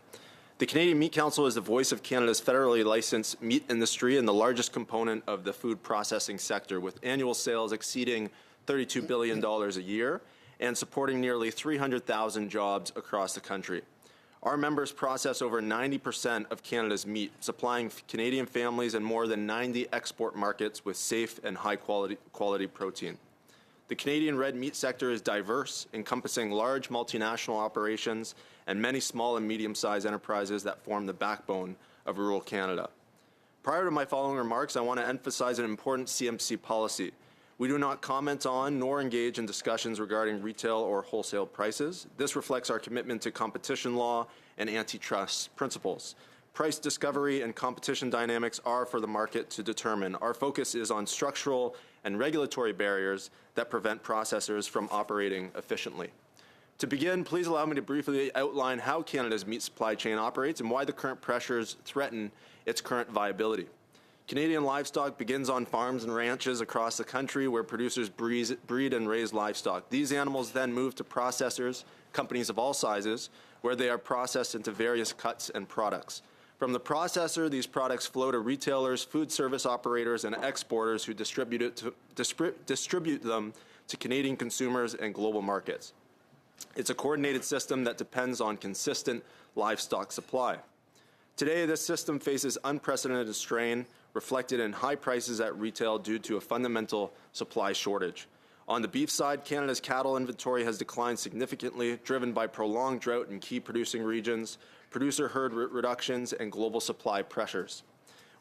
The Canadian Meat Council is the voice of Canada's federally licensed meat industry and the largest component of the food processing sector, with annual sales exceeding $32 billion a year and supporting nearly 300,000 jobs across the country. Our members process over 90% of Canada's meat, supplying Canadian families in more than 90 export markets with safe and high-quality protein. The Canadian red meat sector is diverse, encompassing large multinational operations and many small and medium-sized enterprises that form the backbone of rural Canada. Prior to my following remarks, I want to emphasize an important CMC policy. We do not comment on nor engage in discussions regarding retail or wholesale prices. This reflects our commitment to competition law and antitrust principles. Price discovery and competition dynamics are for the market to determine. Our focus is on structural and regulatory barriers that prevent processors from operating efficiently. To begin, please allow me to briefly outline how Canada's meat supply chain operates and why the current pressures threaten its current viability. Canadian livestock begins on farms and ranches across the country where producers breed and raise livestock. These animals then move to processors, companies of all sizes, where they are processed into various cuts and products. From the processor, these products flow to retailers, food service operators, and exporters who distribute them to Canadian consumers and global markets. It's a coordinated system that depends on consistent livestock supply. Today, this system faces unprecedented strain, reflected in high prices at retail due to a fundamental supply shortage. On the beef side, Canada's cattle inventory has declined significantly, driven by prolonged drought in key producing regions, producer herd reductions, and global supply pressures.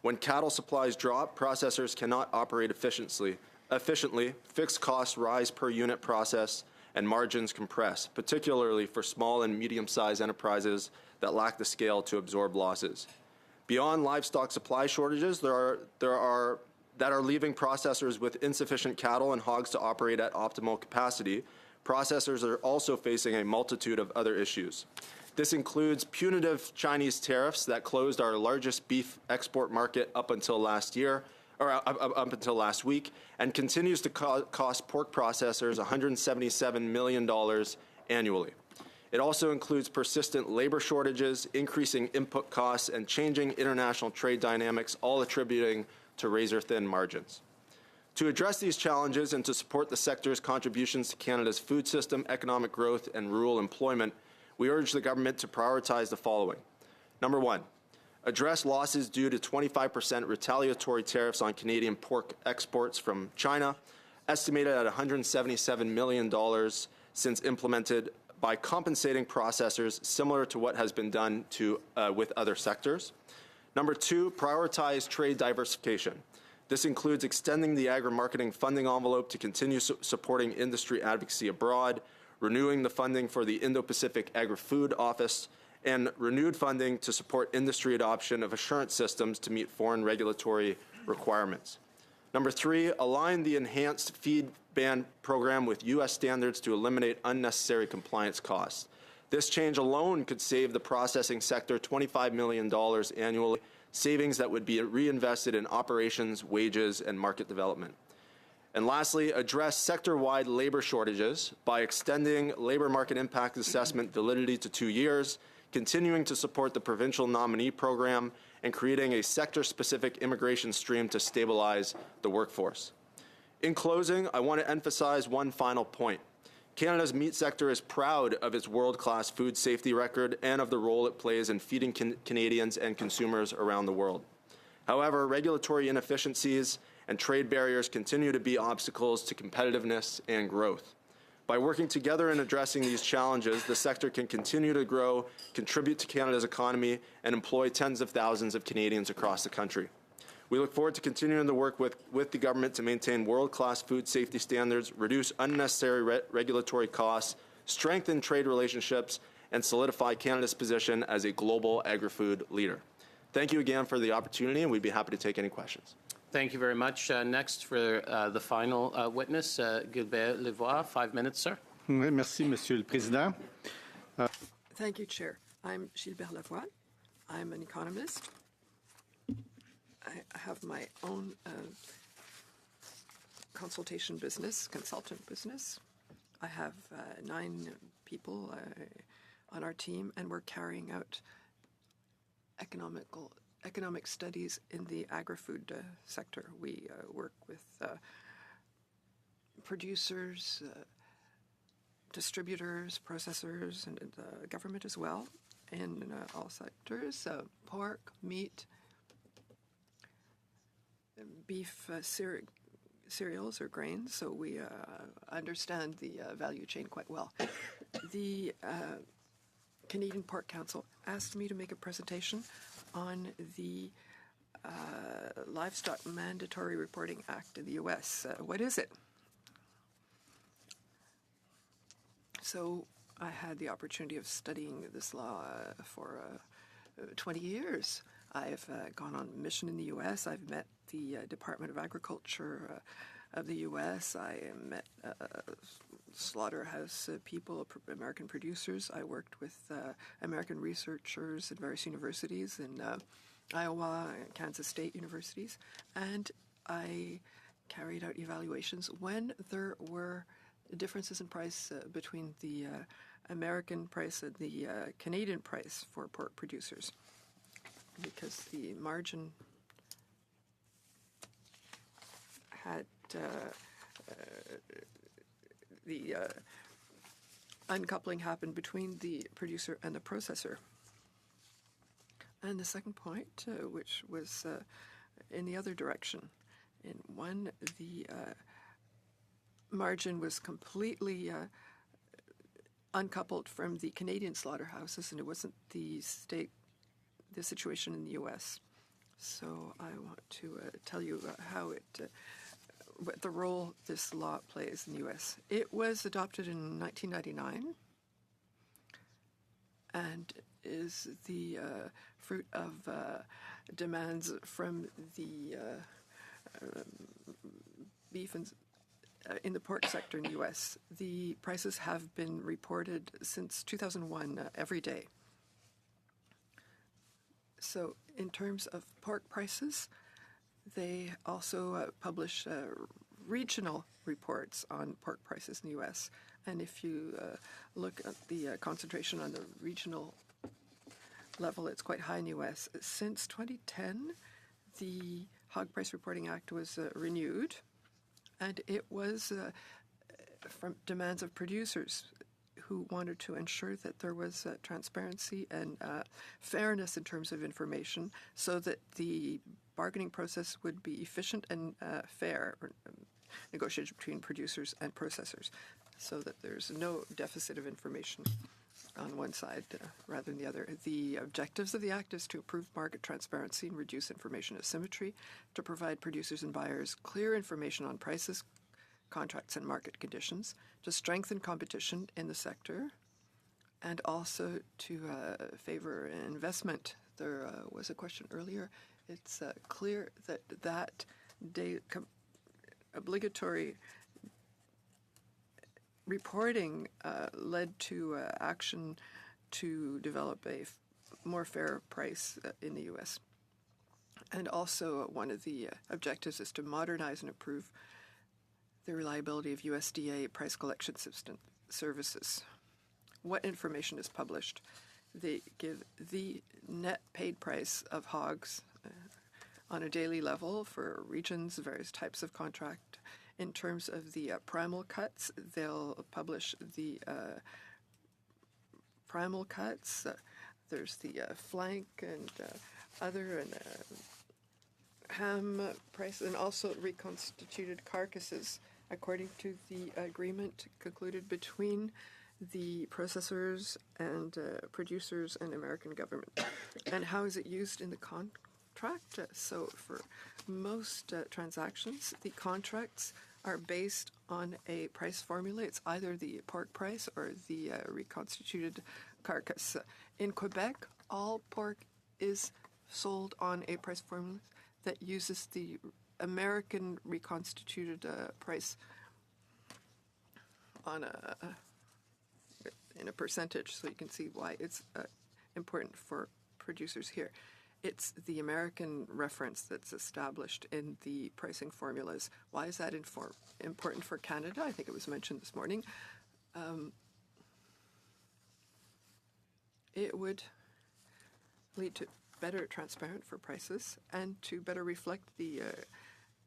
When cattle supplies drop, processors cannot operate efficiently, fixed costs rise per unit processed, and margins compress, particularly for small and medium-sized enterprises that lack the scale to absorb losses. Beyond livestock supply shortages, that are leaving processors with insufficient cattle and hogs to operate at optimal capacity, processors are also facing a multitude of other issues. This includes punitive Chinese tariffs that closed our largest beef export market up until last week, and continues to cost pork processors $177 million annually. It also includes persistent labor shortages, increasing input costs, and changing international trade dynamics, all attributing to razor-thin margins. To address these challenges and to support the sector's contributions to Canada's food system, economic growth, and rural employment, we urge the government to prioritize the following. Number one, address losses due to 25% retaliatory tariffs on Canadian pork exports from China, estimated at $177 million since implemented, by compensating processors similar to what has been done with other sectors. Number two, prioritize trade diversification. This includes extending the agri-marketing funding envelope to continue supporting industry advocacy abroad, renewing the funding for the Indo-Pacific Agri-Food Office, and renewed funding to support industry adoption of assurance systems to meet foreign regulatory requirements. Number three, align the enhanced feed ban program with U.S. standards to eliminate unnecessary compliance costs. This change alone could save the processing sector $25 million annually, savings that would be reinvested in operations, wages, and market development. And lastly, address sector-wide labor shortages by extending labor market impact assessment validity to 2 years, continuing to support the provincial nominee program, and creating a sector-specific immigration stream to stabilize the workforce. In closing, I want to emphasize one final point. Canada's meat sector is proud of its world-class food safety record and of the role it plays in feeding Canadians and consumers around the world. However, regulatory inefficiencies and trade barriers continue to be obstacles to competitiveness and growth. By working together in addressing these challenges, the sector can continue to grow, contribute to Canada's economy, and employ tens of thousands of Canadians across the country. We look forward to continuing to work with the government to maintain world-class food safety standards, reduce unnecessary regulatory costs, strengthen trade relationships, and solidify Canada's position as a global agri-food leader. Thank you again for the opportunity, and we'd be happy to take any questions. Thank you very much. Next, for the final witness, Gilbert Levois, 5 minutes, sir. Oui, merci, Monsieur le Président. Thank you, Chair. I'm Gilbert Lavoie. I'm an economist. I have my own consultant business. I have 9 people on our team, and we're carrying out economic studies in the agri-food sector. We work with producers, distributors, processors, and the government as well, in all sectors, pork, meat, beef, cereals or grains, so we understand the value chain quite well. The Canadian Pork Council asked me to make a presentation on the Livestock Mandatory Reporting Act in the U.S. What is it? So I had the opportunity of studying this law for 20 years. I've gone on mission in the U.S. I've met the Department of Agriculture of the U.S. I met slaughterhouse people, American producers. I worked with American researchers at various universities in Iowa and Kansas State universities, and I carried out evaluations when there were differences in price between the American price and the Canadian price for pork producers, because the margin had the uncoupling happened between the producer and the processor. And the second point, which was in the other direction, in one, the margin was completely uncoupled from the Canadian slaughterhouses, and it wasn't the situation in the U.S. So I want to tell you what the role this law plays in the U.S. It was adopted in 1999 and is the fruit of demands from the beef and in the pork sector in the U.S. The prices have been reported since 2001 every day. So in terms of pork prices, they also publish regional reports on pork prices in the U.S. And if you look at the concentration on the regional level, it's quite high in the U.S. Since 2010, the Hog Price Reporting Act was renewed, and it was from demands of producers who wanted to ensure that there was transparency and fairness in terms of information so that the bargaining process would be efficient and fair, negotiated between producers and processors, so that there's no deficit of information on one side rather than the other. The objectives of the Act is to improve market transparency and reduce information asymmetry, to provide producers and buyers clear information on prices, contracts, and market conditions, to strengthen competition in the sector, and also to favor investment. There was a question earlier. It's clear that obligatory reporting led to action to develop a more fair price in the U.S. And also one of the objectives is to modernize and improve the reliability of USDA price collection services. What information is published? They give the net paid price of hogs on a daily level for regions, various types of contract. In terms of the primal cuts, they'll publish the primal cuts. There's the flank and other and ham price, and also reconstituted carcasses, according to the agreement concluded between the processors and producers and American government. And how is it used in the contract? So for most transactions, the contracts are based on a price formula. It's either the pork price or the reconstituted carcass. In Quebec, all pork is sold on a price formula that uses the American reconstituted price on in a percentage, so you can see why it's important for producers here. It's the American reference that's established in the pricing formulas. Why is that important for Canada? I think it was mentioned this morning. It would lead to better transparent for prices and to better reflect the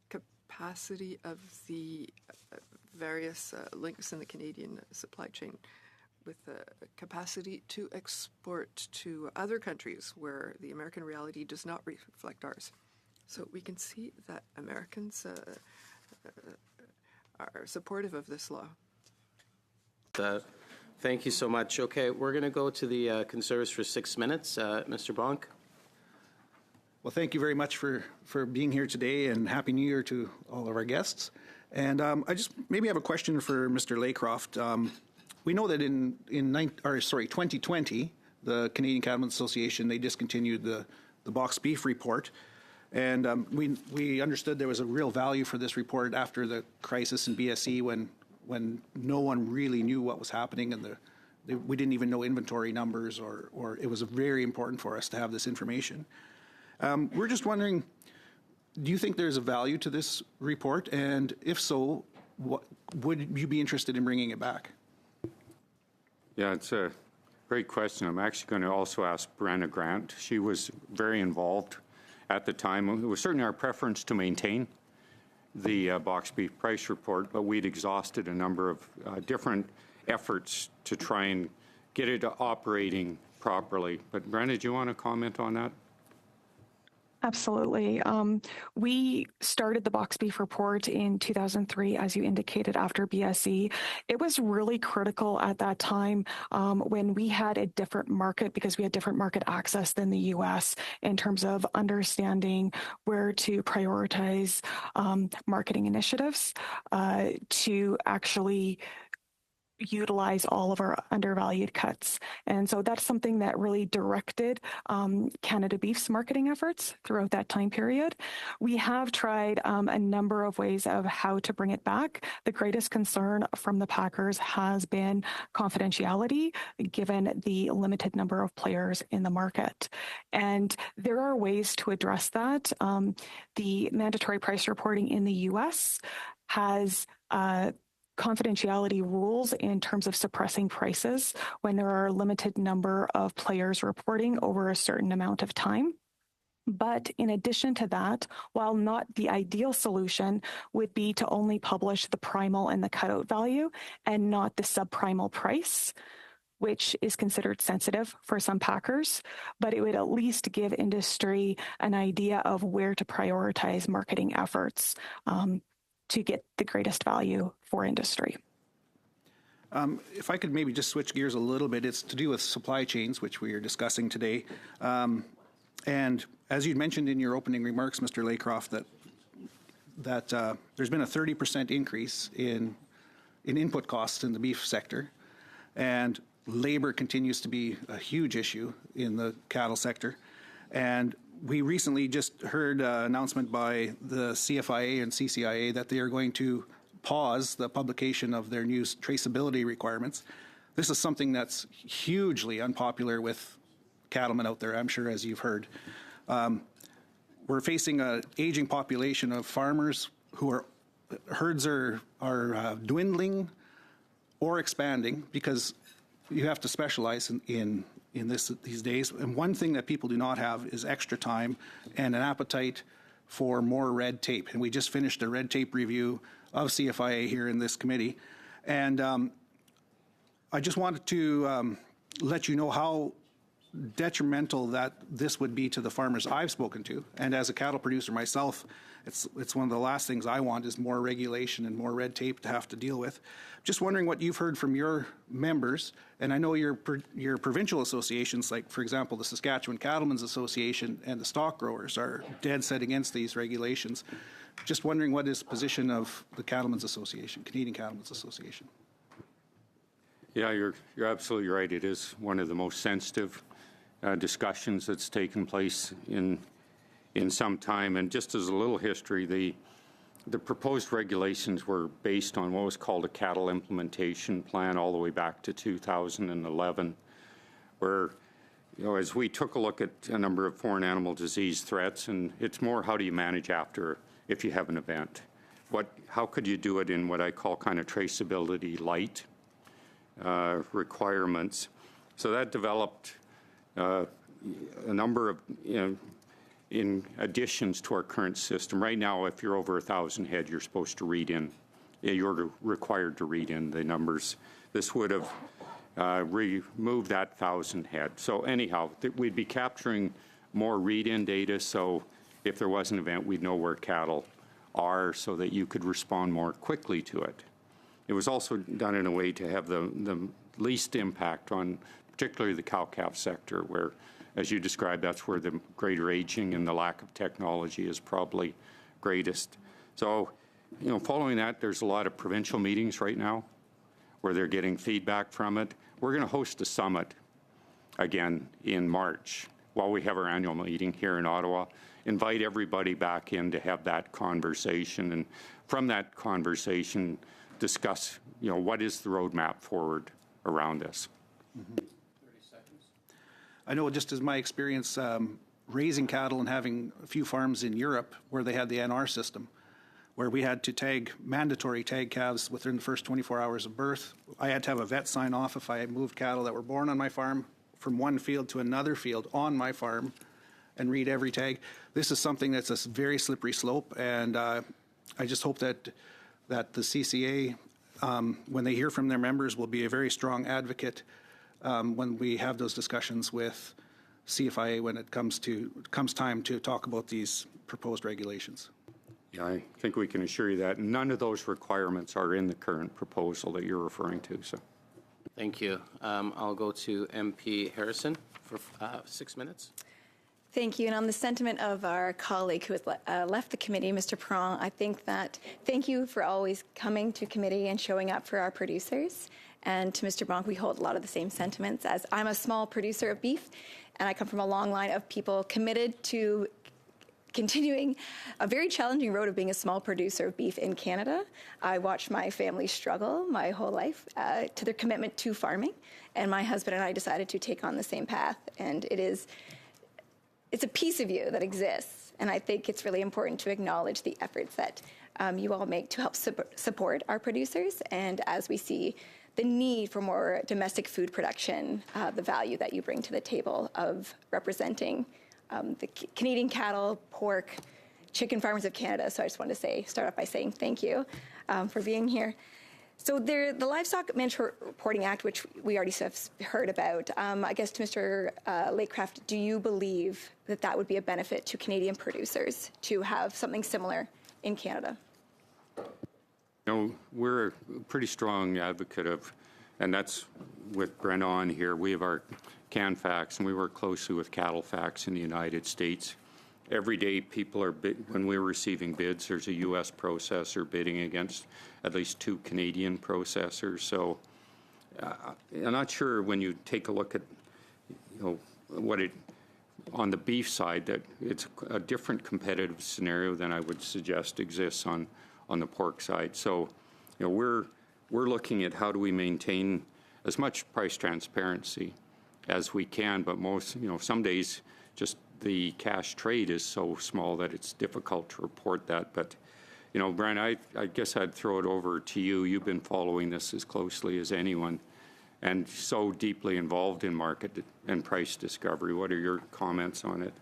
capacity of the various links in the Canadian supply chain, with the capacity to export to other countries where the American reality does not reflect ours. So we can see that Americans are supportive of this law. Thank you so much. Okay, we're going to go to the Conservatives for 6 minutes. Mr. Bonk. Well, thank you very much for being here today, and Happy New Year to all of our guests. And I just maybe have a question for Mr. Laycroft. We know that in 2020, the Canadian Cattlemen's Association, they discontinued the boxed beef report. And we understood there was a real value for this report after the crisis in BSE when no one really knew what was happening, and we didn't even know inventory numbers, or it was very important for us to have this information. We're just wondering, do you think there's a value to this report? And if so, would you be interested in bringing it back? Yeah, it's a great question. I'm actually going to also ask Brenna Grant. She was very involved at the time. It was certainly our preference to maintain the boxed beef price report, but we'd exhausted a number of different efforts to try and get it operating properly. But Brenna, do you want to comment on that? Absolutely. We started the box beef report in 2003, as you indicated, after BSE. It was really critical at that time when we had a different market, because we had different market access than the U.S. in terms of understanding where to prioritize marketing initiatives to actually utilize all of our undervalued cuts. And so that's something that really directed Canada Beef's marketing efforts throughout that time period. We have tried a number of ways of how to bring it back. The greatest concern from the packers has been confidentiality, given the limited number of players in the market. And there are ways to address that. The mandatory price reporting in the U.S. has confidentiality rules in terms of suppressing prices when there are a limited number of players reporting over a certain amount of time. But in addition to that, while not the ideal solution would be to only publish the primal and the cutout value and not the subprimal price, which is considered sensitive for some packers, but it would at least give industry an idea of where to prioritize marketing efforts to get the greatest value for industry. If I could maybe just switch gears a little bit, it's to do with supply chains, which we are discussing today. And as you mentioned in your opening remarks, Mr. Laycroft, that there's been a 30% increase in input costs in the beef sector, and labor continues to be a huge issue in the cattle sector. And we recently just heard an announcement by the CFIA and CCIA that they are going to pause the publication of their new traceability requirements. This is something that's hugely unpopular with cattlemen out there, I'm sure, as you've heard. We're facing an aging population of farmers who are herds are dwindling or expanding because you have to specialize in these days. And one thing that people do not have is extra time and an appetite for more red tape. And we just finished a red tape review of CFIA here in this committee. And I just wanted to let you know how detrimental that this would be to the farmers I've spoken to. And as a cattle producer myself, it's one of the last things I want is more regulation and more red tape to have to deal with. Just wondering what you've heard from your members, and I know your provincial associations, like for example the Saskatchewan Cattlemen's Association and the stock growers, are dead set against these regulations. Just wondering what is the position of the Cattlemen's Association, Canadian Cattlemen's Association. Yeah, you're absolutely right. It is one of the most sensitive discussions that's taken place in some time. And just as a little history, the proposed regulations were based on what was called a cattle implementation plan all the way back to 2011, where, as we took a look at a number of foreign animal disease threats, and it's more how do you manage after if you have an event. How could you do it in what I call kind of traceability light requirements? So that developed a number of, in additions to our current system. Right now, if you're over 1,000 head, you're supposed to read in. You're required to read in the numbers. This would have removed that 1,000 head. So anyhow, we'd be capturing more read-in data, so if there was an event, we'd know where cattle are so that you could respond more quickly to it. It was also done in a way to have the least impact on particularly the cow-calf sector, where, as you described, that's where the greater aging and the lack of technology is probably greatest. So, following that, there's a lot of provincial meetings right now where they're getting feedback from it. We're going to host a summit again in March while we have our annual meeting here in Ottawa. Invite everybody back in to have that conversation, and from that conversation, discuss, what is the roadmap forward around this. Mm-hmm. 30 seconds. I know just as my experience raising cattle and having a few farms in Europe where they had the NR system, where we had to mandatory tag calves within the first 24 hours of birth. I had to have a vet sign off if I moved cattle that were born on my farm from one field to another field on my farm and read every tag. This is something that's a very slippery slope, and I just hope that the CCA, when they hear from their members, will be a very strong advocate when we have those discussions with CFIA when it comes time to talk about these proposed regulations? Yeah, I think we can assure you that none of those requirements are in the current proposal that you're referring to. So, Thank you. I'll go to MP Harrison for 6 minutes. Thank you. And on the sentiment of our colleague who has left the committee, Mr. Perron, I think that thank you for always coming to committee and showing up for our producers. And to Mr. Bronk, we hold a lot of the same sentiments, as I'm a small producer of beef, and I come from a long line of people committed to continuing a very challenging road of being a small producer of beef in Canada. I watched my family struggle my whole life to their commitment to farming, and my husband and I decided to take on the same path. And it's a piece of you that exists, and I think it's really important to acknowledge the efforts that you all make to help support our producers. And as we see the need for more domestic food production, the value that you bring to the table of representing the Canadian cattle, pork, chicken farmers of Canada. So I just wanted to start off by saying thank you for being here. So the Livestock Management Reporting Act, which we already have heard about, I guess to Mr. Laycraft, do you believe that that would be a benefit to Canadian producers to have something similar in Canada? We're a pretty strong advocate of, and that's with Brenda on here, we have our CanFax, and we work closely with CattleFax in the United States. Every day, people are when we're receiving bids, there's a U.S. processor bidding against at least 2 Canadian processors. So I'm not sure when you take a look at, on the beef side, that it's a different competitive scenario than I would suggest exists on the pork side. So, we're looking at how do we maintain as much price transparency as we can, but some days just the cash trade is so small that it's difficult to report that. But, Brian, I guess I'd throw it over to you. You've been following this as closely as anyone and so deeply involved in market and price discovery. What are your comments on it?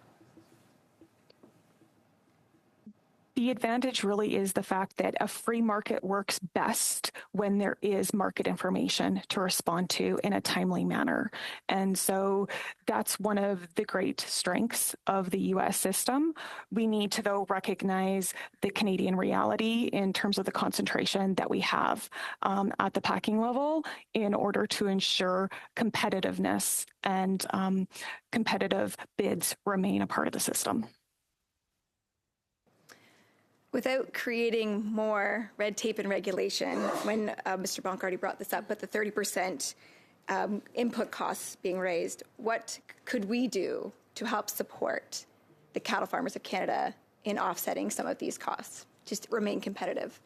The advantage really is the fact that a free market works best when there is market information to respond to in a timely manner. And so that's one of the great strengths of the U.S. system. We need to, though, recognize the Canadian reality in terms of the concentration that we have at the packing level in order to ensure competitiveness and competitive bids remain a part of the system. Without creating more red tape and regulation, when Mr. Bonk already brought this up, but the 30% input costs being raised, what could we do to help support the cattle farmers of Canada in offsetting some of these costs, just to remain competitive?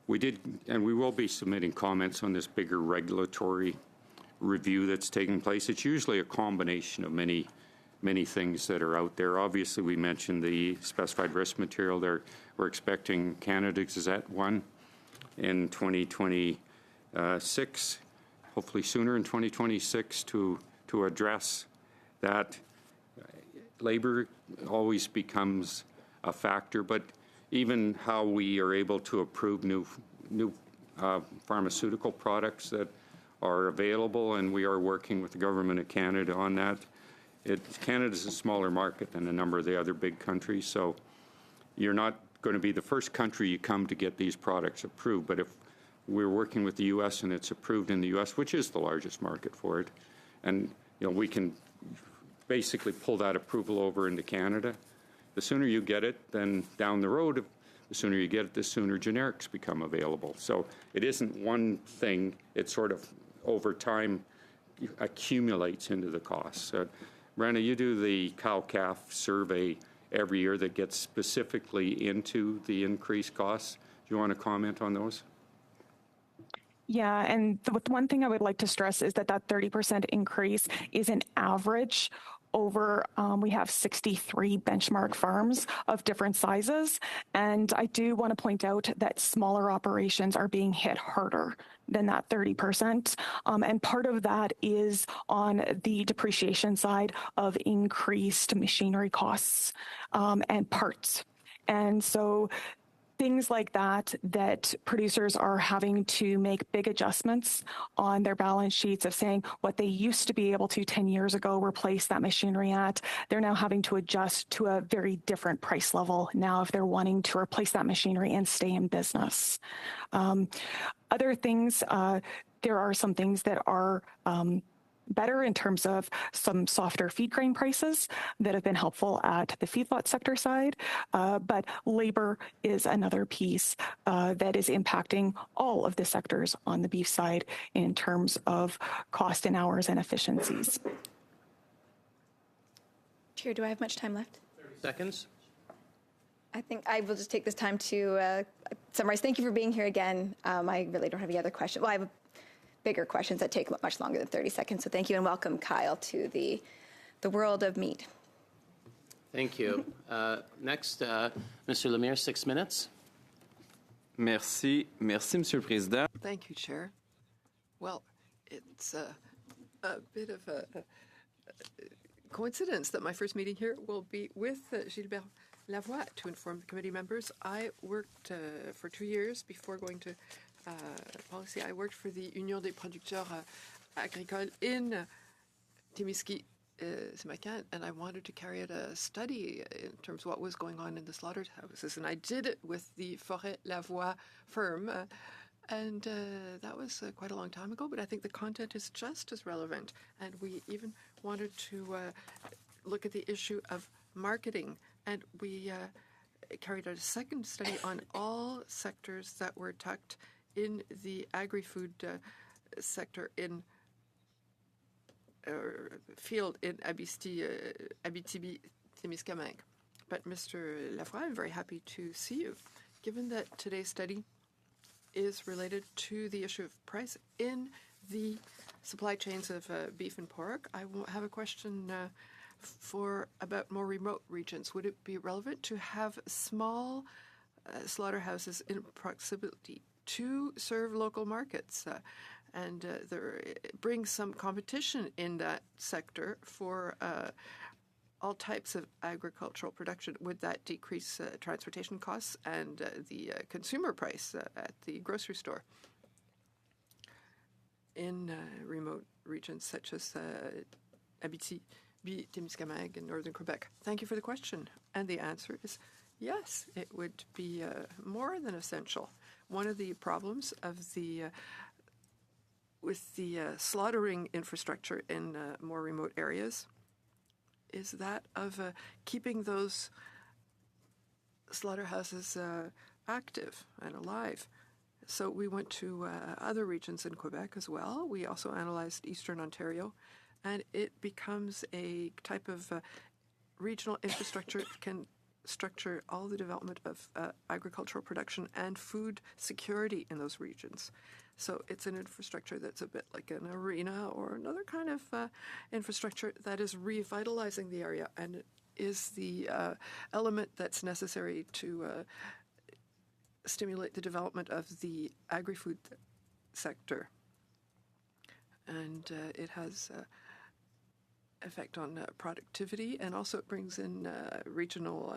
We did, and we will be submitting comments on this bigger regulatory review that's taking place. It's usually a combination of many things that are out there. Obviously, we mentioned the specified risk material there. We're expecting Canada Gazette 1 in 2026, hopefully sooner in 2026, to address that. Labor always becomes a factor, but even how we are able to approve new pharmaceutical products that are available, and we are working with the Government of Canada on that. Canada's a smaller market than a number of the other big countries, so you're not going to be the first country you come to get these products approved. But if we're working with the U.S. and it's approved in the U.S., which is the largest market for it, and we can basically pull that approval over into Canada, the sooner you get it, then down the road, the sooner you get it, the sooner generics become available. So it isn't one thing; it sort of over time accumulates into the costs. Brenda, you do the cow-calf survey every year that gets specifically into the increased costs. Do you want to comment on those? Yeah, and the one thing I would like to stress is that 30% increase is an average over, we have 63 benchmark farms of different sizes. And I do want to point out that smaller operations are being hit harder than that 30%. And part of that is on the depreciation side of increased machinery costs and parts. And so things like that producers are having to make big adjustments on their balance sheets of saying what they used to be able to 10 years ago replace that machinery at, they're now having to adjust to a very different price level now if they're wanting to replace that machinery and stay in business. Other things, there are some things that are better in terms of some softer feed grain prices that have been helpful at the feedlot sector side, but labor is another piece that is impacting all of the sectors on the beef side in terms of cost and hours and efficiencies. Chair, do I have much time left? 30 seconds. I think I will just take this time to summarize. Thank you for being here again. I really don't have any other questions. Well, I have bigger questions that take much longer than 30 seconds. So thank you and welcome, Kyle, to the world of meat. Thank you. Next, Mr. Lemire, 6 minutes. Merci. Merci, Monsieur le Président. Thank you, Chair. Well, it's a bit of a coincidence that my first meeting here will be with Gilbert Lavoie to inform the committee members. I worked for 2 years before going to policy. I worked for the Union des producteurs agricoles in Témiscamingue, and I wanted to carry out a study in terms of what was going on in the slaughterhouses, and I did it with the Forêt Lavoie firm, and that was quite a long time ago, but I think the content is just as relevant, and we even wanted to look at the issue of marketing, and we carried out a second study on all sectors that were tucked in the agri-food sector in field in Abitibi-Témiscamingue. But Mr. Lavoie, I'm very happy to see you. Given that today's study is related to the issue of price in the supply chains of beef and pork, I have a question about more remote regions. Would it be relevant to have small slaughterhouses in proximity to serve local markets and bring some competition in that sector for all types of agricultural production? Would that decrease transportation costs and the consumer price at the grocery store? In remote regions such as Abitibi-Témiscamingue in northern Quebec. Thank you for the question. And the answer is yes, it would be more than essential. One of the problems of with the slaughtering infrastructure in more remote areas is that of keeping those slaughterhouses active and alive. So we went to other regions in Quebec as well. We also analyzed Eastern Ontario, and it becomes a type of regional infrastructure that can structure all the development of agricultural production and food security in those regions. So it's an infrastructure that's a bit like an arena or another kind of infrastructure that is revitalizing the area and is the element that's necessary to stimulate the development of the agri-food sector. And it has effect on productivity, and also it brings in regional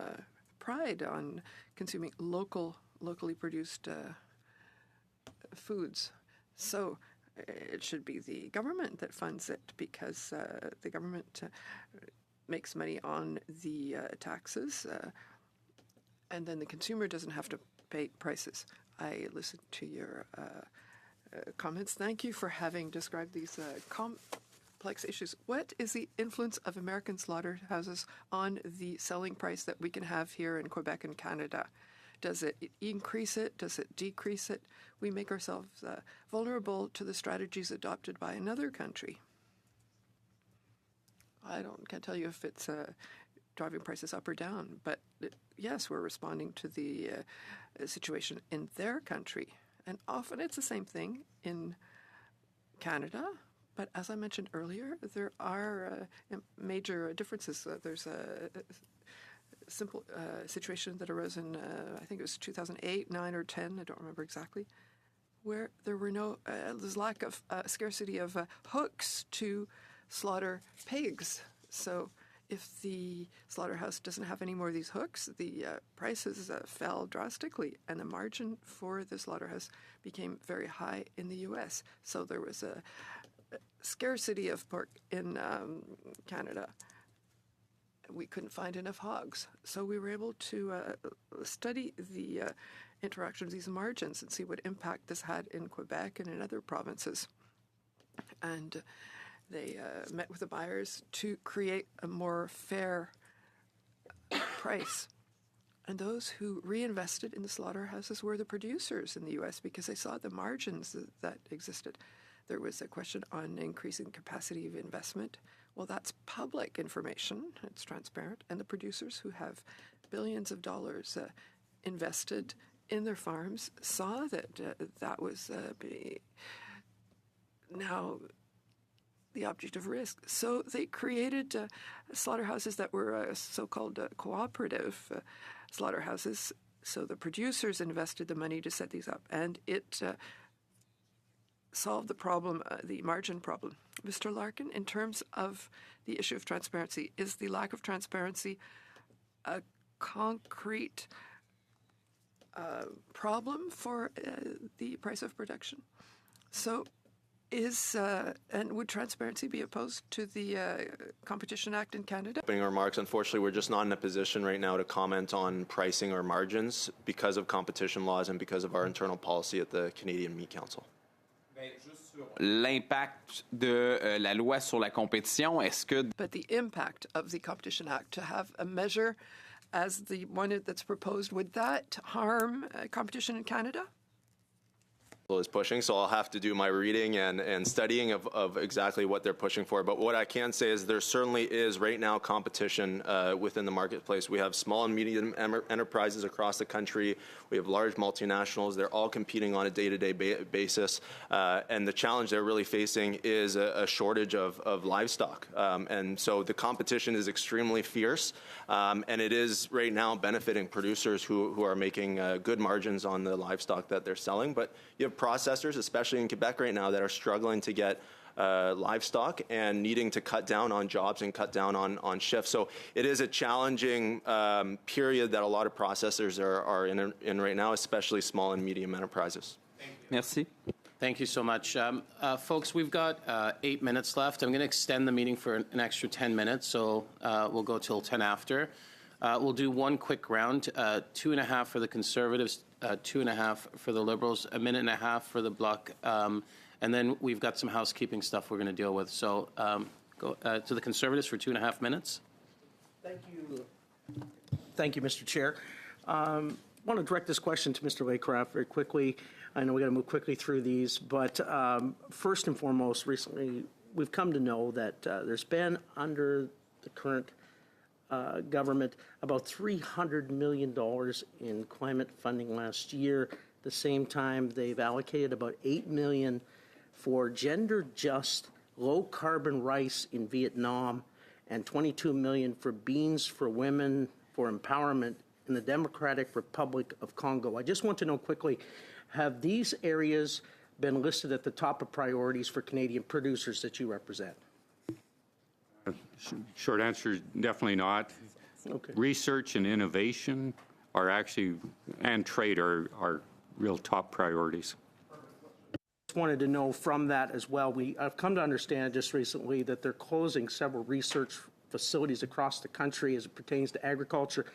pride on consuming locally produced foods. So it should be the government that funds it, because the government makes money on the taxes, and then the consumer doesn't have to pay prices. I listened to your comments. Thank you for having described these complex issues. What is the influence of American slaughterhouses on the selling price that we can have here in Quebec and Canada? Does it increase it? Does it decrease it? We make ourselves vulnerable to the strategies adopted by another country. I can't tell you if it's driving prices up or down, but yes, we're responding to the situation in their country. And often it's the same thing in Canada, but as I mentioned earlier, there are major differences. There's a simple situation that arose in, I think it was 2008, 9, or 10, I don't remember exactly, where there were there's lack of scarcity of hooks to slaughter pigs. So if the slaughterhouse doesn't have any more of these hooks, the prices fell drastically, and the margin for the slaughterhouse became very high in the U.S. So there was a scarcity of pork in Canada. We couldn't find enough hogs. So we were able to study the interaction of these margins and see what impact this had in Quebec and in other provinces. And they met with the buyers to create a more fair price. And those who reinvested in the slaughterhouses were the producers in the U.S. because they saw the margins that existed. There was a question on increasing capacity of investment. Well, that's public information. It's transparent. And the producers who have billions of dollars invested in their farms saw that that was now the object of risk. So they created slaughterhouses that were so-called cooperative slaughterhouses. So the producers invested the money to set these up, and it solved the problem, the margin problem. Mr. Larkin, in terms of the issue of transparency, is the lack of transparency a concrete problem for the price of production? So and would transparency be opposed to the Competition Act in Canada? Opening remarks, unfortunately, we're just not in a position right now to comment on pricing or margins because of competition laws and because of our internal policy at the Canadian Meat Council. L'impact de la loi sur la compétition, est-ce que... But the impact of the Competition Act, to have a measure as the one that's proposed, would that harm competition in Canada? Is pushing, so I'll have to do my reading and studying of exactly what they're pushing for. But what I can say is there certainly is right now competition within the marketplace. We have small and medium enterprises across the country. We have large multinationals. They're all competing on a day-to-day basis. And the challenge they're really facing is a shortage of livestock. And so the competition is extremely fierce. And it is right now benefiting producers who are making good margins on the livestock that they're selling. But you have processors, especially in Quebec right now, that are struggling to get livestock and needing to cut down on jobs and cut down on shifts. So it is a challenging period that a lot of processors are in right now, especially small and medium enterprises. Merci. Thank you so much. Folks, we've got 8 minutes left. I'm going to extend the meeting for an extra 10 minutes, so we'll go till 10 after. We'll do one quick round, 2.5 for the Conservatives, 2.5 for the Liberals, 1.5 minutes for the Bloc, and then we've got some housekeeping stuff we're going to deal with. So go to the Conservatives for 2.5 minutes. Thank you. Thank you, Mr. Chair. I want to direct this question to Mr. Laycroft very quickly. I know we got to move quickly through these, but first and foremost, recently we've come to know that there's been under the current government about $300 million in climate funding last year. At the same time, they've allocated about $8 million for gender-just low-carbon rice in Vietnam and $22 million for beans for women for empowerment in the Democratic Republic of Congo. I just want to know quickly, have these areas been listed at the top of priorities for Canadian producers that you represent? Short answer, definitely not. Okay. Research and innovation are actually, and trade are real top priorities. Just wanted to know from that as well. I've come to understand just recently that they're closing several research facilities across the country as it pertains to agriculture.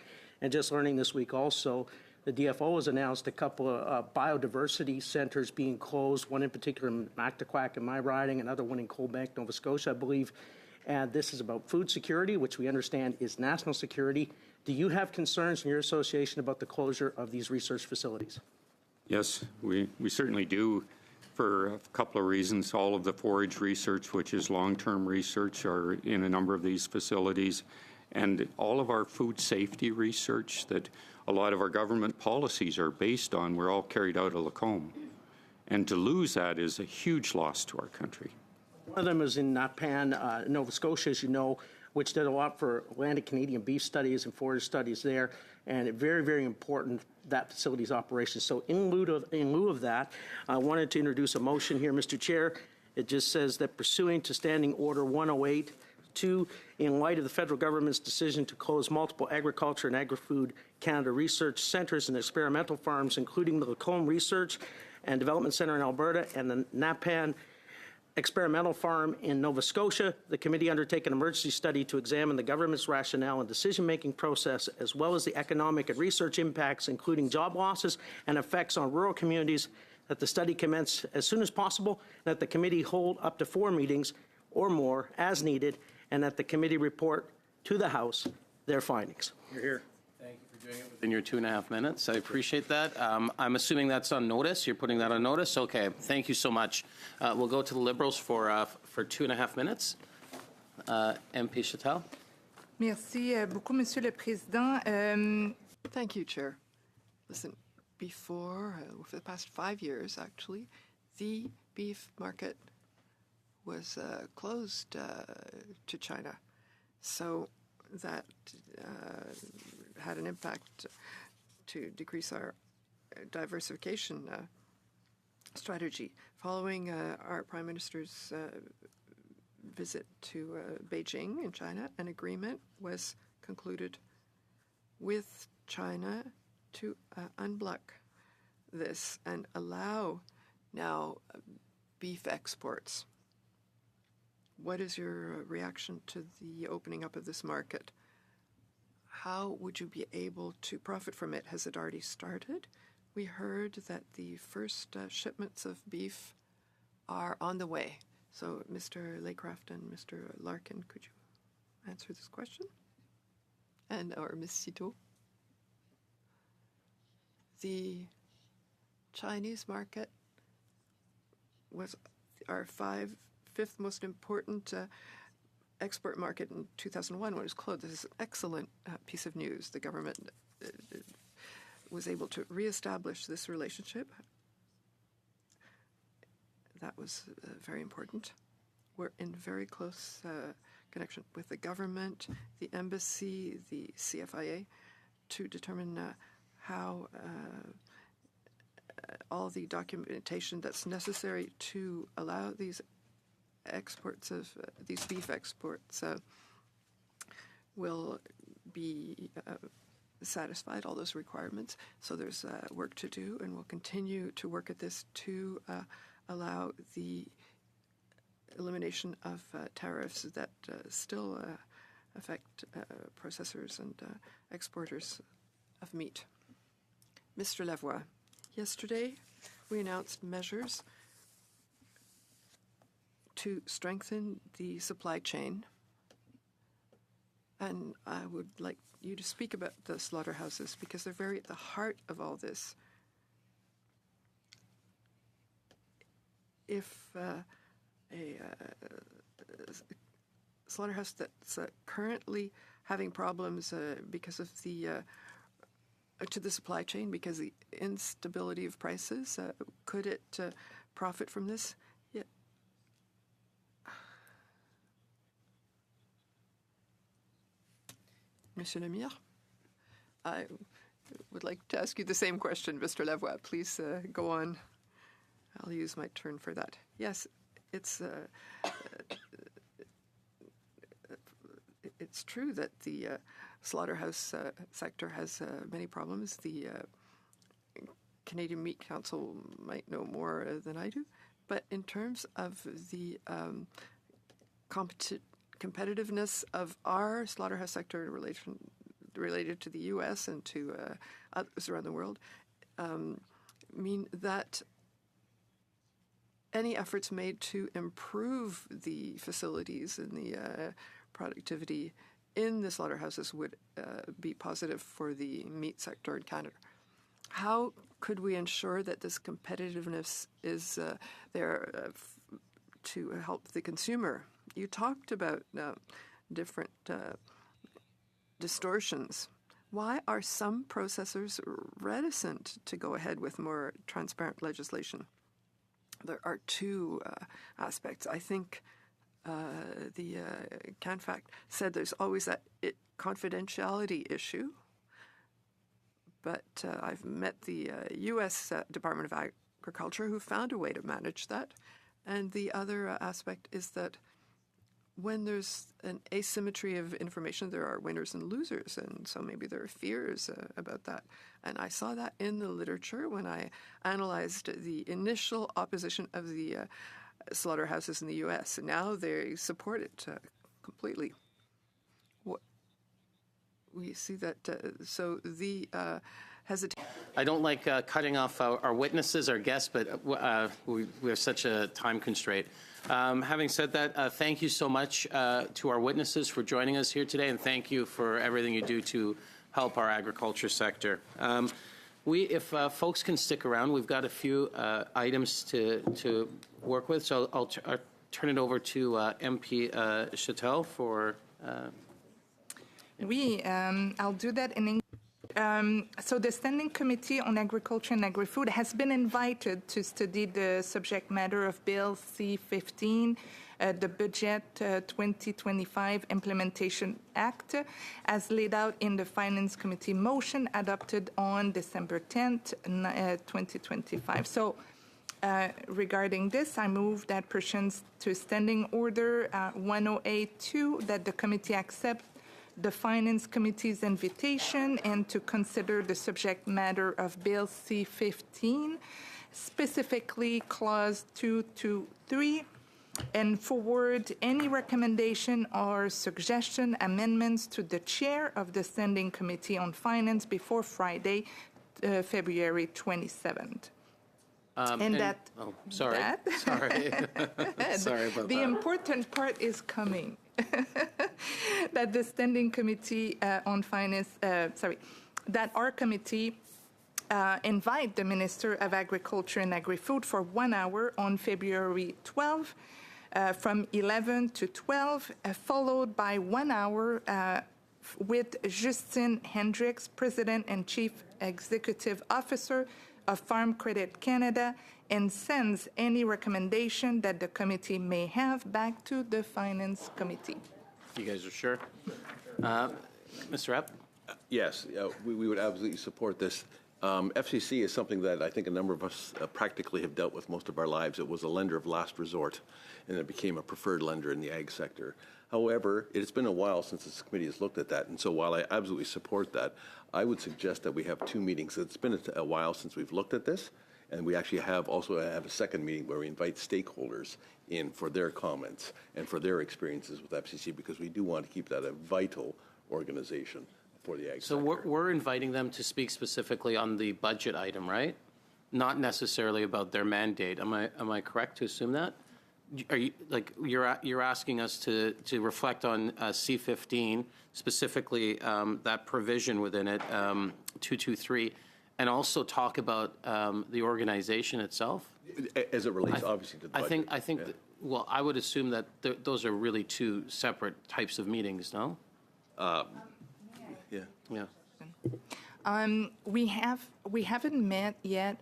And just learning this week also, the DFO has announced a couple of biodiversity centers being closed, one in particular in Mactaquac in my riding, another one in Coalbank, Nova Scotia, I believe. And this is about food security, which we understand is national security. Do you have concerns in your association about the closure of these research facilities? Yes, we certainly do, for a couple of reasons. All of the forage research, which is long-term research, are in a number of these facilities. And all of our food safety research that a lot of our government policies are based on, we're all carried out of Lacombe. And to lose that is a huge loss to our country. One of them is in Napan, Nova Scotia, as you know, which did a lot for Atlantic Canadian beef studies and forage studies there, and very, very important, that facility's operation. So in lieu of that, I wanted to introduce a motion here, Mr. Chair. It just says that pursuant to Standing Order 108, Two, in light of the federal government's decision to close multiple agriculture and agri-food Canada research centres and experimental farms, including the Lacombe Research and Development Centre in Alberta and the Napan Experimental Farm in Nova Scotia, the committee undertake an emergency study to examine the government's rationale and decision-making process, as well as the economic and research impacts, including job losses and effects on rural communities, that the study commence as soon as possible, that the committee hold up to 4 meetings or more as needed, and that the committee report to the House their findings. You're here. Thank you for doing it within your 2.5 minutes. I appreciate that. I'm assuming that's on notice. You're putting that on notice? Okay. Thank you so much. We'll go to the Liberals for 2.5 minutes. MP Chattel. Merci beaucoup, Monsieur le Président. Thank you, Chair. Listen, before, for the past 5 years, actually, the beef market was closed to China. So that had an impact to decrease our diversification strategy. Following our Prime Minister's visit to Beijing in China, an agreement was concluded with China to unblock this and allow now beef exports. What is your reaction to the opening up of this market? How would you be able to profit from it? Has it already started? We heard that the first shipments of beef are on the way. So, Mr. Laycraft and Mr. Larkin, could you answer this question? Or Ms. Cito? The Chinese market was our fifth most important export market in 2001 when it was closed. This is an excellent piece of news. The government was able to reestablish this relationship. That was very important. We're in very close connection with the government, the embassy, the CFIA, to determine how all the documentation that's necessary to allow these exports of these beef exports will be satisfied, all those requirements. So there's work to do, and we'll continue to work at this to allow the elimination of tariffs that still affect processors and exporters of meat. Mr. Lavoie, yesterday we announced measures to strengthen the supply chain, and I would like you to speak about the slaughterhouses because they're very at the heart of all this. If a slaughterhouse that's currently having problems because of the to the supply chain, because of the instability of prices, could it profit from this? Yeah. Monsieur Lemire, I would like to ask you the same question, Mr. Lavoie. Please go on. I'll use my turn for that. Yes, it's true that the slaughterhouse sector has many problems. The Canadian Meat Council might know more than I do, but in terms of the competitiveness of our slaughterhouse sector related to the U.S. and to others around the world, mean that any efforts made to improve the facilities and the productivity in the slaughterhouses would be positive for the meat sector in Canada. How could we ensure that this competitiveness is there to help the consumer? You talked about different distortions. Why are some processors reticent to go ahead with more transparent legislation? There are two aspects. I think the CanFact said there's always that confidentiality issue, but I've met the U.S. Department of Agriculture who found a way to manage that. And the other aspect is that when there's an asymmetry of information, there are winners and losers, and so maybe there are fears about that. And I saw that in the literature when I analyzed the initial opposition of the slaughterhouses in the U.S. And now they support it completely. We see that, so the hesitation. I don't like cutting off our witnesses, our guests, but we have such a time constraint. Having said that, thank you so much to our witnesses for joining us here today, and thank you for everything you do to help our agriculture sector. If folks can stick around, we've got a few items to work with, so I'll turn it over to MP Chatel for... Oui, I'll do that in English. So the Standing Committee on Agriculture and Agri-Food has been invited to study the subject matter of Bill C-15, the Budget 2025 Implementation Act, as laid out in the Finance Committee motion adopted on December 10th, 2025. So regarding this, I move that pursuant to Standing Order 1082 that the committee accept the Finance Committee's invitation and to consider the subject matter of Bill C-15, specifically Clause 223, and forward any recommendation or suggestion amendments to the chair of the Standing Committee on Finance before Friday, February 27th. Sorry. Sorry about the that. important part is coming. That the Standing Committee on Finance, that our committee invite the Minister of Agriculture and Agri-Food for 1 hour on February 12 from 11 to 12, followed by 1 hour with Justine Hendricks, President and Chief Executive Officer of Farm Credit Canada, and sends any recommendation that the committee may have back to the Finance Committee. You guys are sure? Mr. Epp? Yes, we would absolutely support this. FCC is something that I think a number of us practically have dealt with most of our lives. It was a lender of last resort, and it became a preferred lender in the ag sector. However, it's been a while since this committee has looked at that, and so while I absolutely support that, I would suggest that we have 2 meetings. It's been a while since we've looked at this, and we actually also have a second meeting where we invite stakeholders in for their comments and for their experiences with FCC, because we do want to keep that a vital organization for the ag sector. So we're inviting them to speak specifically on the budget item, right? Not necessarily about their mandate. Am I correct to assume that? Are you you're asking us to reflect on C-15, specifically that provision within it, 223, and also talk about the organization itself? As it relates, obviously, to the budget. I think. Yeah. Well, I would assume that those are really 2 separate types of meetings, no? Yeah. Yeah. We haven't met yet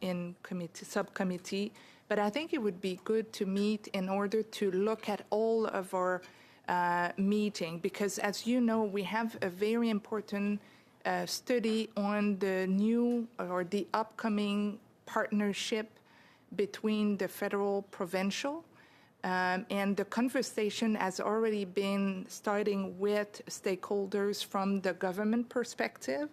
in subcommittee, but I think it would be good to meet in order to look at all of our meeting, because as you know, we have a very important study on the new or the upcoming partnership between the federal, provincial, and the conversation has already been starting with stakeholders from the government perspective.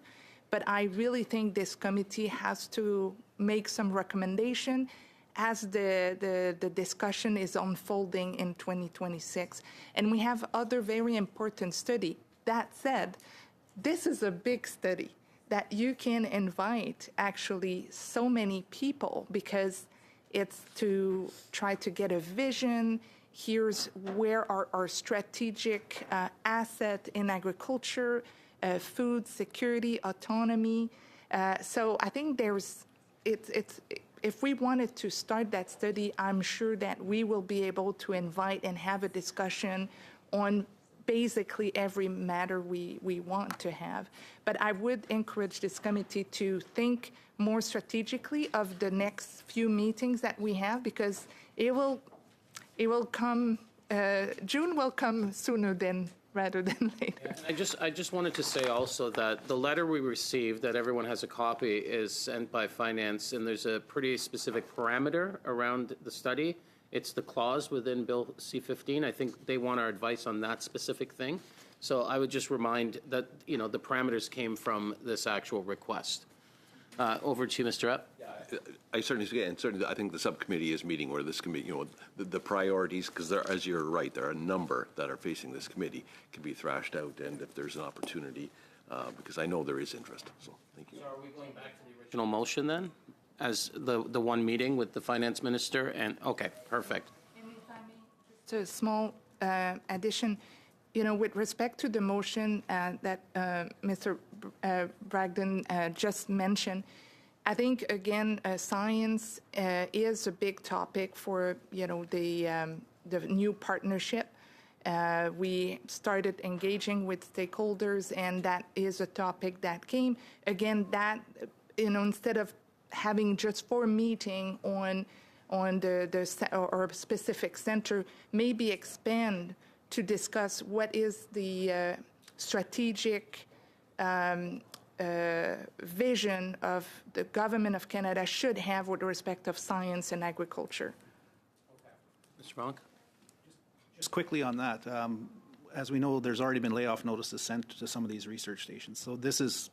But I really think this committee has to make some recommendation as the discussion is unfolding in 2026. And we have other very important study. That said, this is a big study that you can invite actually so many people, because it's to try to get a vision. Here's where are our strategic asset in agriculture, food security, autonomy. So I think if we wanted to start that study, I'm sure that we will be able to invite and have a discussion on basically every matter we want to have. But I would encourage this committee to think more strategically of the next few meetings that we have, because it will come, June will come sooner rather than later. I just wanted to say also that the letter we received, that everyone has a copy, is sent by Finance, and there's a pretty specific parameter around the study, It's the clause within Bill C-15. I think they want our advice on that specific thing. So I would just remind that, the parameters came from this actual request. Over to you, Mr. Epp. I certainly, I think the subcommittee is meeting where this committee, the priorities, because as you're right, there are a number that are facing this committee, can be thrashed out, and if there's an opportunity, because I know there is interest. So thank you. So are we going back to the original motion then, as the one meeting with the finance minister? And okay, perfect. Just a small addition. With respect to the motion that Mr. Bragdon just mentioned, I think, again, science is a big topic for, the new partnership. We started engaging with stakeholders, and that is a topic that came. Again, that, instead of having just 4 meetings on or a specific center, maybe expand to discuss what is the strategic vision of the government of Canada should have with respect of science and agriculture. Mr. Bronk? Just quickly on that, as we know, there's already been layoff notices sent to some of these research stations. So this is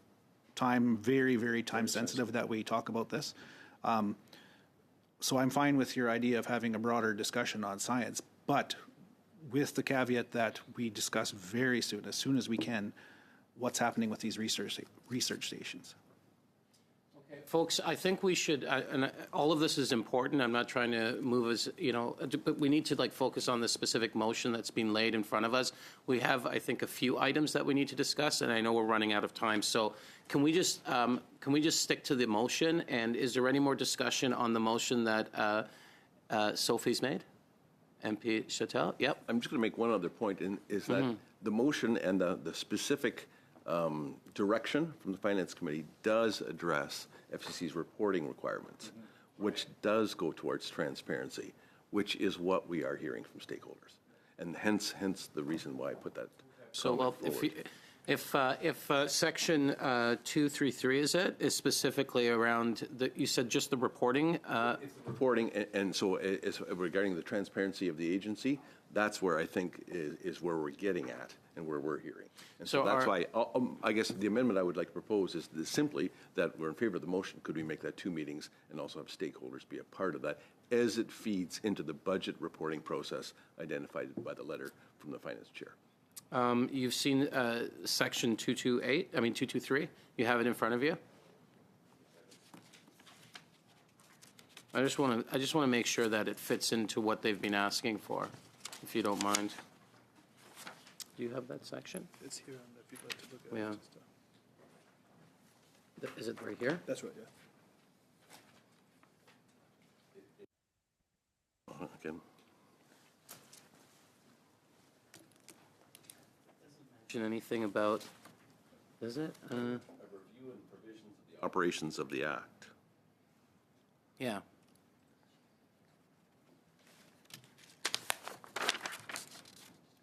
very, very time sensitive that we talk about this. So I'm fine with your idea of having a broader discussion on science, but with the caveat that we discuss very soon, as soon as we can, what's happening with these research stations. Okay, folks, I think we should, and all of this is important. I'm not trying to move us, but we need to focus on the specific motion that's being laid in front of us. We have, I think, a few items that we need to discuss, and I know we're running out of time. So can we just stick to the motion? And is there any more discussion on the motion that Sophie's made? MP Chatel? Yep. I'm just going to make one other point, and is that the motion and the specific direction from the Finance Committee does address FCC's reporting requirements, which does go towards transparency, which is what we are hearing from stakeholders, and hence the reason why I put that. So, well, if Section 233 is specifically around you said just the reporting. It's the reporting, and so it's regarding the transparency of the agency. That's where I think is where we're getting at and where we're hearing. And so that's why I guess the amendment I would like to propose is simply that we're in favor of the motion. Could we make that 2 meetings and also have stakeholders be a part of that as it feeds into the budget reporting process identified by the letter from the finance chair? You've seen Section 223. You have it in front of you. I just want to make sure that it fits into what they've been asking for, if you don't mind. Do you have that section? It's here, if you'd like to look at it. Yeah. Is it right here? That's right, yeah. Again. Mention anything about, is it? A review and provisions of the operations of the Act. Yeah.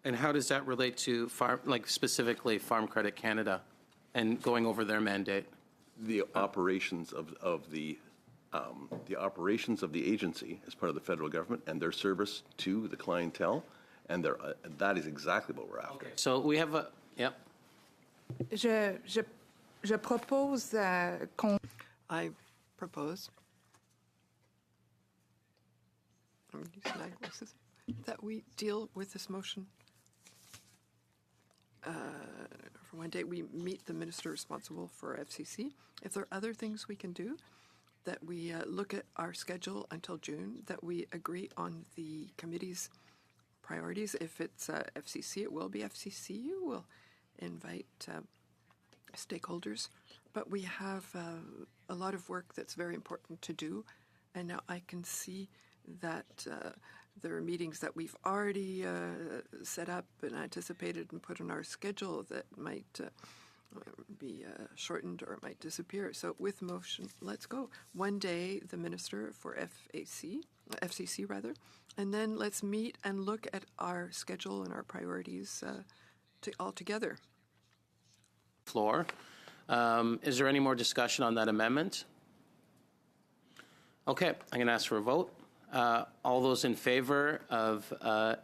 And how does that relate to specifically Farm Credit Canada and going over their mandate? The operations of the operations of the agency as part of the federal government and their service to the clientele, and that is exactly what we're after. Okay. So we have a yep. Je propose I propose that we deal with this motion. For one day, we meet the minister responsible for FCC. If there are other things we can do, that we look at our schedule until June, that we agree on the committee's priorities. If it's FCC, it will be FCC. We'll invite stakeholders. But we have a lot of work that's very important to do. And now I can see that there are meetings that we've already set up and anticipated and put on our schedule that might be shortened or might disappear. So with motion, let's go. One day, the minister for FCC rather, and then let's meet and look at our schedule and our priorities all together. Floor. Is there any more discussion on that amendment? Okay, I'm going to ask for a vote. All those in favor of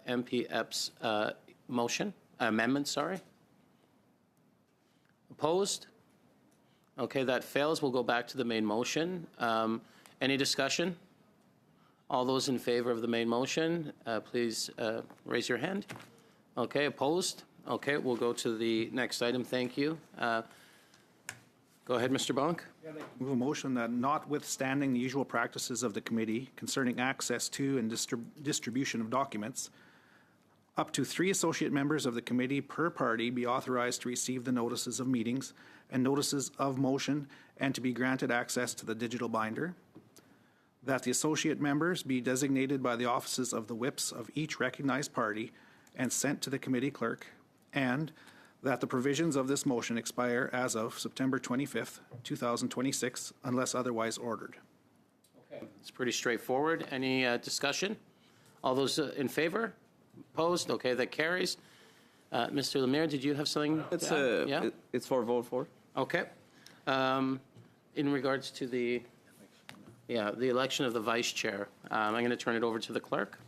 MP Epps' amendment, sorry? Opposed? Okay, that fails. We'll go back to the main motion. Any discussion? All those in favor of the main motion, please raise your hand. Okay, opposed? Okay, we'll go to the next item. Thank you. Go ahead, Mr. Bonk. Move a motion that notwithstanding the usual practices of the committee concerning access to and distribution of documents, up to 3 associate members of the committee per party be authorized to receive the notices of meetings and notices of motion and to be granted access to the digital binder. That the associate members be designated by the offices of the whips of each recognized party and sent to the committee clerk, and that the provisions of this motion expire as of September 25th, 2026, unless otherwise ordered. Okay, it's pretty straightforward. Any discussion? All those in favor? Opposed? Okay, that carries. Mr. Lemire, did you have something? It's for vote for. Okay. In regards to the election of the vice chair, I'm going to turn it over to the clerk.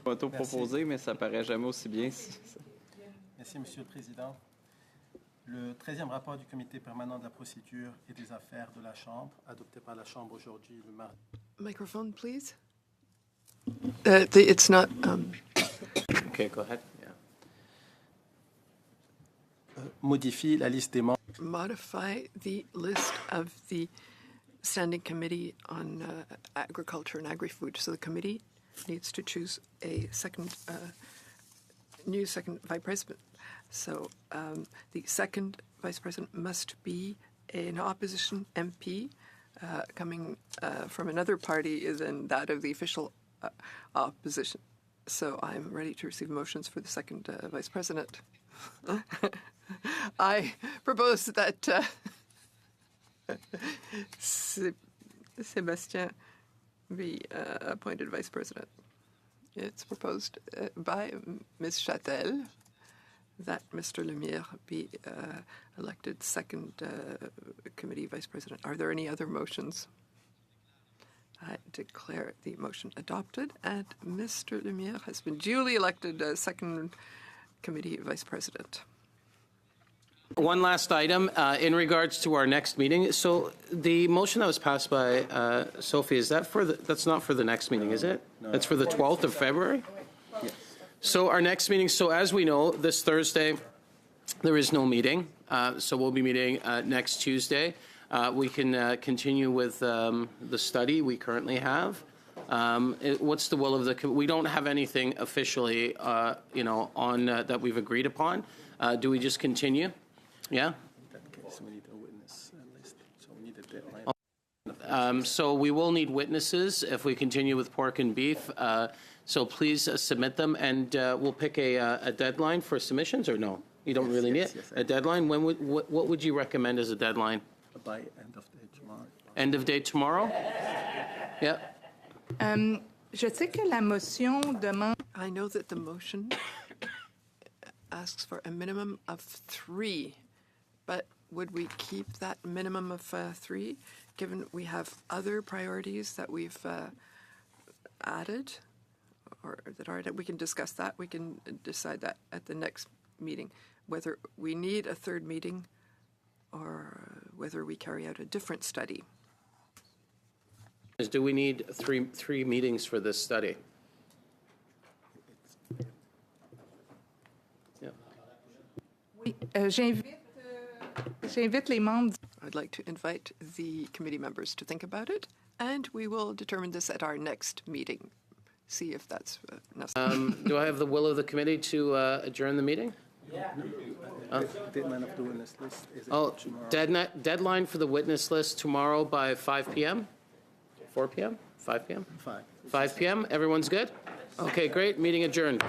Pas auto-proposé, mais ça paraît jamais aussi bien. Merci, Monsieur le Président. Le 13e rapport du Comité permanent de la procédure et des affaires de la Chambre, adopté par la Chambre aujourd'hui le mardi. Microphone, please. It's not. Okay, go ahead. Yeah. Modifie la liste des membres. Modify the list of the Standing Committee on Agriculture and Agri-Food. So the committee needs to choose a new second vice president. So the second vice president must be an opposition MP coming from another party than that of the official opposition. So I'm ready to receive motions for the second vice president. I propose that Sébastien be appointed vice president. It's proposed by Ms. Châtel that Mr. Lemire be elected second committee vice president. Are there any other motions? I declare the motion adopted, and Mr. Lemire has been duly elected second committee vice president. One last item in regards to our next meeting. So the motion that was passed by Sophie, is that that's not for the next meeting, is it? No. That's for the 12th of February? Yes. So our next meeting, so as we know, this Thursday, there is no meeting. So we'll be meeting next Tuesday. We can continue with the study we currently have. What's the will of the, we don't have anything officially, on that we've agreed upon. Do we just continue? Yeah? We need a witness list, so we need a deadline. So we will need witnesses if we continue with pork and beef. So please submit them, and we'll pick a deadline for submissions, or no? You don't really need it? A deadline? When what would you recommend as a deadline? By end of day tomorrow. End of day tomorrow? Yeah. Je sais que la motion demande. I know that the motion asks for a minimum of 3, but would we keep that minimum of 3, given we have other priorities that we've added, or that are, we can discuss that. We can decide that at the next meeting, whether we need a third meeting or whether we carry out a different study. Do we need three meetings for this study? Yeah. Oui, j'invite les membres. I'd like to invite the committee members to think about it, and we will determine this at our next meeting. See if that's necessary. Do I have the will of the committee to adjourn the meeting? Yeah. Deadline of the witness list is tomorrow. Deadline for the witness list tomorrow by 5 p.m.? 4 p.m.? 5 p.m.? 5 p.m.? Everyone's good? Okay, great. Meeting adjourned.